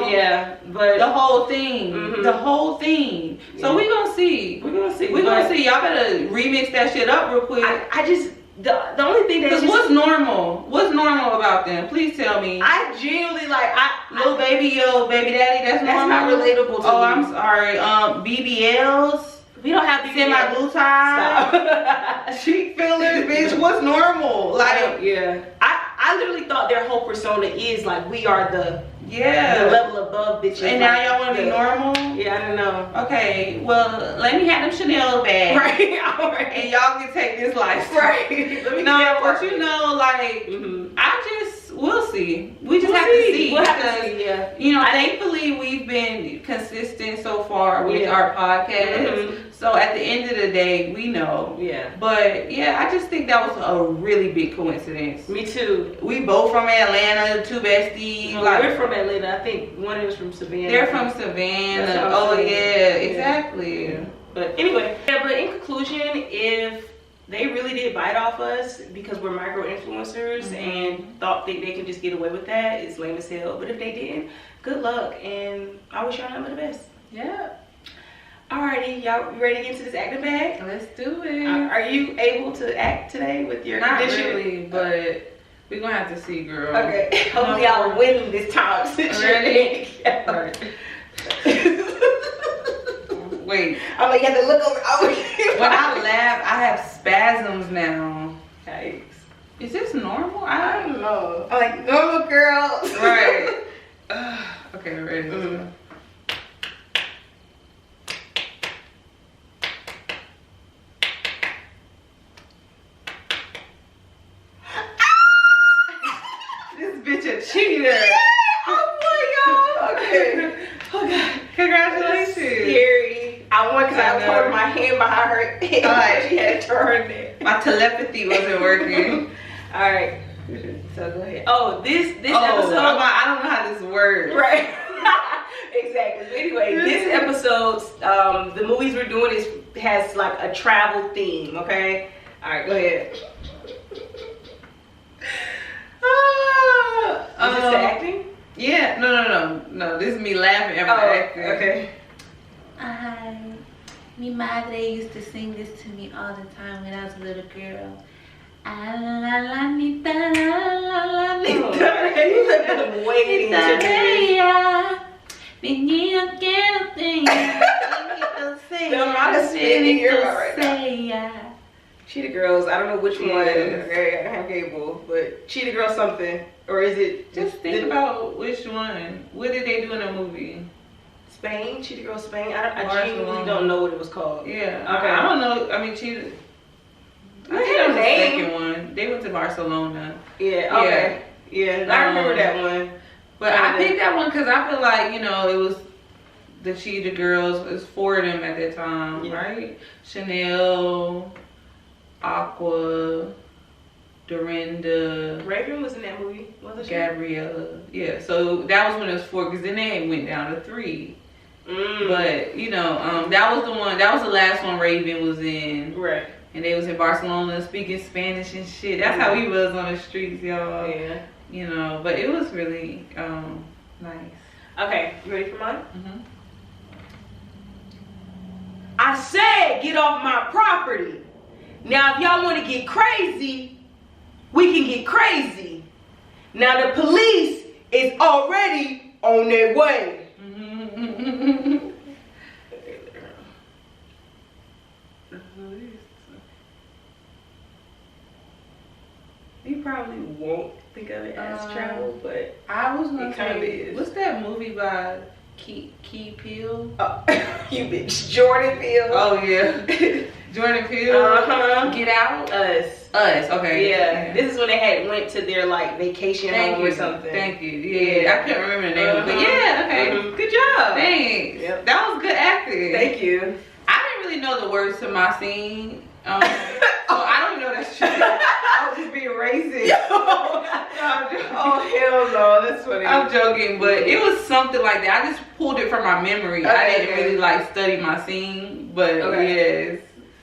[SPEAKER 2] But
[SPEAKER 1] the whole thing, the whole thing. So we gonna see. We're gonna see. Y'all better remix that shit up real quick.
[SPEAKER 2] I just, the only thing that
[SPEAKER 1] what's normal? What's normal about them? Please tell me.
[SPEAKER 2] I genuinely like,
[SPEAKER 1] little baby, yo, baby daddy. That's normal.
[SPEAKER 2] Not relatable to me.
[SPEAKER 1] Oh, I'm sorry. BBLs.
[SPEAKER 2] We don't have
[SPEAKER 1] semi-glutide, cheek fillers, bitch. What's normal? Like,
[SPEAKER 2] I literally thought their whole persona is like, we are the level above bitches.
[SPEAKER 1] And now y'all want to be normal?
[SPEAKER 2] Yeah, I don't know.
[SPEAKER 1] Okay, well, let me have them Chanel bags.
[SPEAKER 2] All right.
[SPEAKER 1] And y'all can take this life.
[SPEAKER 2] Let me
[SPEAKER 1] but you know, like, we'll see. We just have to see.
[SPEAKER 2] We'll have to see,
[SPEAKER 1] you know, thankfully we've been consistent so far with our podcast. So at the end of the day, we know. But yeah, I just think that was a really big coincidence.
[SPEAKER 2] Me too.
[SPEAKER 1] We both from Atlanta, 2 besties.
[SPEAKER 2] No, like, we're from Atlanta. I think one of us from Savannah.
[SPEAKER 1] They're from Savannah. Oh yeah, exactly.
[SPEAKER 2] But anyway, yeah, but in conclusion, if they really did bite off us because we're micro influencers and thought that they can just get away with that, it's lame as hell. But if they didn't, good luck, and I wish y'all nothing but the best.
[SPEAKER 1] Yeah.
[SPEAKER 2] Alrighty, y'all ready to get into this acting bag?
[SPEAKER 1] Let's do it.
[SPEAKER 2] Are you able to act today with your
[SPEAKER 1] Not
[SPEAKER 2] condition?
[SPEAKER 1] really, but we're gonna have to see, girl.
[SPEAKER 2] Okay. Hopefully I'll win this time.
[SPEAKER 1] Ready?
[SPEAKER 2] Yeah.
[SPEAKER 1] Right. Wait.
[SPEAKER 2] I'm like, you have to look over.
[SPEAKER 1] When I laugh, I have spasms now.
[SPEAKER 2] Yikes.
[SPEAKER 1] Is this normal?
[SPEAKER 2] I don't know. I'm like, normal girl.
[SPEAKER 1] Right. Okay, ready. Let's go. This bitch a cheater.
[SPEAKER 2] Oh my god. Okay.
[SPEAKER 1] Oh god. Congratulations.
[SPEAKER 2] Scary. I won because I was holding my hand behind her head.
[SPEAKER 1] Alright.
[SPEAKER 2] She had turned it.
[SPEAKER 1] My telepathy wasn't working.
[SPEAKER 2] Alright. So go ahead. Oh, this episode.
[SPEAKER 1] I don't know how this works.
[SPEAKER 2] Right. Exactly. So anyway, this episode, the movies we're doing has like a travel theme. Okay. All right. Go ahead. Is this the acting?
[SPEAKER 1] Yeah. No. This is me laughing at my acting.
[SPEAKER 2] Okay.
[SPEAKER 5] Mi madre used to sing this to me all the time when I was a little girl. Ah, la la la nita, la la la nita.
[SPEAKER 2] You have been waiting to do this.
[SPEAKER 5] Mi niño quiero tener.
[SPEAKER 2] No, I'm not spinning your mouth right now.
[SPEAKER 5] now.
[SPEAKER 2] Cheetah Girls, I don't know which one.
[SPEAKER 1] Yes.
[SPEAKER 2] Okay, I have cable, but Cheetah Girl something, or is it
[SPEAKER 1] Just think about which one. What did they do in the movie?
[SPEAKER 2] Spain? Cheetah Girl Spain? I
[SPEAKER 1] Barcelona.
[SPEAKER 2] genuinely don't know what it was called.
[SPEAKER 1] Yeah.
[SPEAKER 2] Okay.
[SPEAKER 1] I don't know. I mean, Cheetah. I
[SPEAKER 2] They
[SPEAKER 1] think
[SPEAKER 2] had
[SPEAKER 1] that
[SPEAKER 2] a
[SPEAKER 1] was the
[SPEAKER 2] name.
[SPEAKER 1] second one. They went to Barcelona.
[SPEAKER 2] Yeah. Okay. Yeah, I remember that one.
[SPEAKER 1] But I picked that one because I feel like, you know, it was the Cheetah Girls. It was 4 of them at that time, right? Chanel, Aqua, Dorinda,
[SPEAKER 2] Raven was in that movie, wasn't she?
[SPEAKER 1] Gabriella. Yeah, so that was when it was 4, because then they went down to 3. But, you know, that was the one, that was the last one Raven was in.
[SPEAKER 2] Right.
[SPEAKER 1] And they was in Barcelona speaking Spanish and shit. That's how he was on the streets, y'all.
[SPEAKER 2] Yeah.
[SPEAKER 1] You know, but it was really nice.
[SPEAKER 2] Okay, you ready for mine?
[SPEAKER 1] Mm-hmm.
[SPEAKER 2] I said get off my property. Now if y'all want to get crazy, we can get crazy. Now the police is already on their way. You probably won't think of it as travel, but
[SPEAKER 1] I was gonna
[SPEAKER 2] it kind of
[SPEAKER 1] say,
[SPEAKER 2] is.
[SPEAKER 1] what's that movie by Key Peele?
[SPEAKER 2] You bitch, Jordan Peele.
[SPEAKER 1] Oh yeah, Jordan Peele. Get Out.
[SPEAKER 2] Us.
[SPEAKER 1] Okay.
[SPEAKER 2] Yeah. This is when they went to their like vacation home or something.
[SPEAKER 1] Thank you. Yeah. I couldn't remember the name of it, but yeah. Okay.
[SPEAKER 2] Good job.
[SPEAKER 1] Thanks.
[SPEAKER 2] Yep.
[SPEAKER 1] That was good acting.
[SPEAKER 2] Thank you.
[SPEAKER 1] I didn't really know the words to my scene. So I don't even know that's true. I was just being racist.
[SPEAKER 2] Oh hell no, that's funny.
[SPEAKER 1] I'm joking, but it was something like that. I just pulled it from my memory. I didn't really like study my scene, but yes,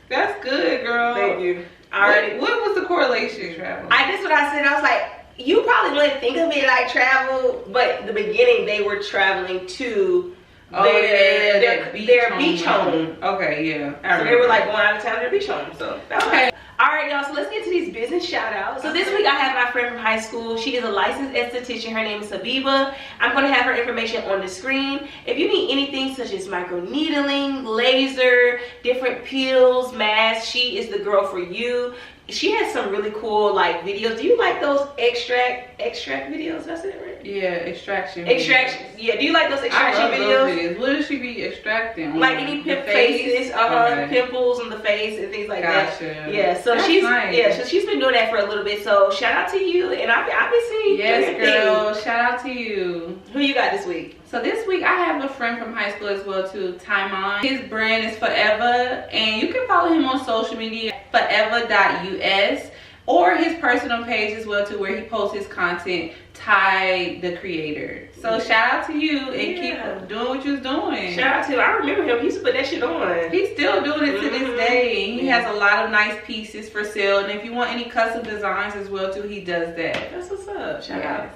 [SPEAKER 1] that's good, girl.
[SPEAKER 2] Thank you. Alright.
[SPEAKER 1] What was the correlation, travel?
[SPEAKER 2] That's what I said. I was like, you probably wouldn't think of it like travel, but in the beginning they were traveling to their beach home.
[SPEAKER 1] Okay, yeah.
[SPEAKER 2] So they were like going out of town to their beach home. So that's okay. All right, y'all. So let's get to these business shout outs. So this week I have my friend from high school. She is a licensed esthetician. Her name is Habiba. I'm going to have her information on the screen. If you need anything such as micro needling, laser, different peels, masks, she is the girl for you. She has some really cool like videos. Do you like those extract videos? That's it, right?
[SPEAKER 1] Yeah, extraction.
[SPEAKER 2] Yeah. Do you like those extraction videos?
[SPEAKER 1] What does she be extracting?
[SPEAKER 2] Like any faces, pimples on the face and things like that. Yeah. So
[SPEAKER 1] that's
[SPEAKER 2] she's
[SPEAKER 1] nice.
[SPEAKER 2] so she's been doing that for a little bit. So shout out to you, and I've been seeing.
[SPEAKER 1] Yes, girl. Shout out to you.
[SPEAKER 2] Who you got this week?
[SPEAKER 1] So this week I have a friend from high school as well too, Timon. His brand is Forever, and you can follow him on social media, forever.us, or his personal page as well too, where he posts his content Ty the creator. So shout out to you and keep doing what you was doing.
[SPEAKER 2] Shout out to, I remember him, he used to put that shit on.
[SPEAKER 1] He's still doing it to this day. He has a lot of nice pieces for sale, and if you want any custom designs as well too, he does that.
[SPEAKER 2] That's what's up. Shout out.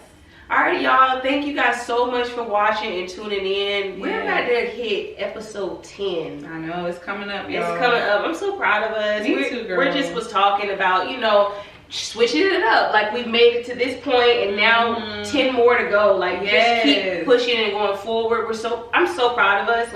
[SPEAKER 2] Alright, y'all, thank you guys so much for watching and tuning in. We're about to hit episode 10.
[SPEAKER 1] I know, it's coming up, y'all.
[SPEAKER 2] It's coming up. I'm so proud of us.
[SPEAKER 1] Me too, girl.
[SPEAKER 2] We're just was talking about, you know, switching it up. Like, we've made it to this point, and now 10 more to go. Like, just keep pushing and going forward. I'm so proud of us.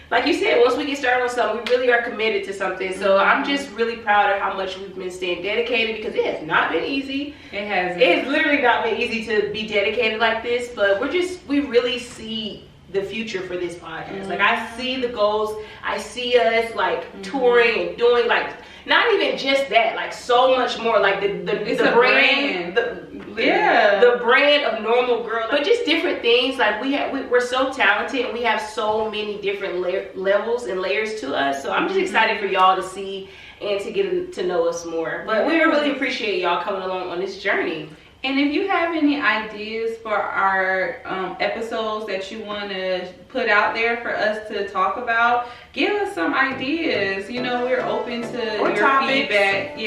[SPEAKER 2] Like you said, once we get started on something, we really are committed to something. So I'm just really proud of how much we've been staying dedicated, because it has not been easy.
[SPEAKER 1] It hasn't.
[SPEAKER 2] It's literally not been easy to be dedicated like this, but we really see the future for this podcast. Like, I see the goals. I see us like touring and doing, like, not even just that, like so much more, like the brand. The brand of Normal Girl, but just different things. Like, we're so talented, and we have so many different levels and layers to us. So I'm just excited for y'all to see and to get to know us more. But we really appreciate y'all coming along on this journey.
[SPEAKER 1] And if you have any ideas for our episodes that you want to put out there for us to talk about, give us some ideas. You know, we're open to your feedback.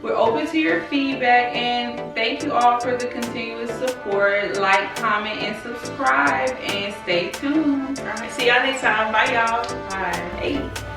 [SPEAKER 1] We're open to your feedback, and thank you all for the continuous support. Like, comment, and subscribe, and stay tuned.
[SPEAKER 2] All right, see y'all next time. Bye, y'all.
[SPEAKER 1] Bye.
[SPEAKER 2] Hey.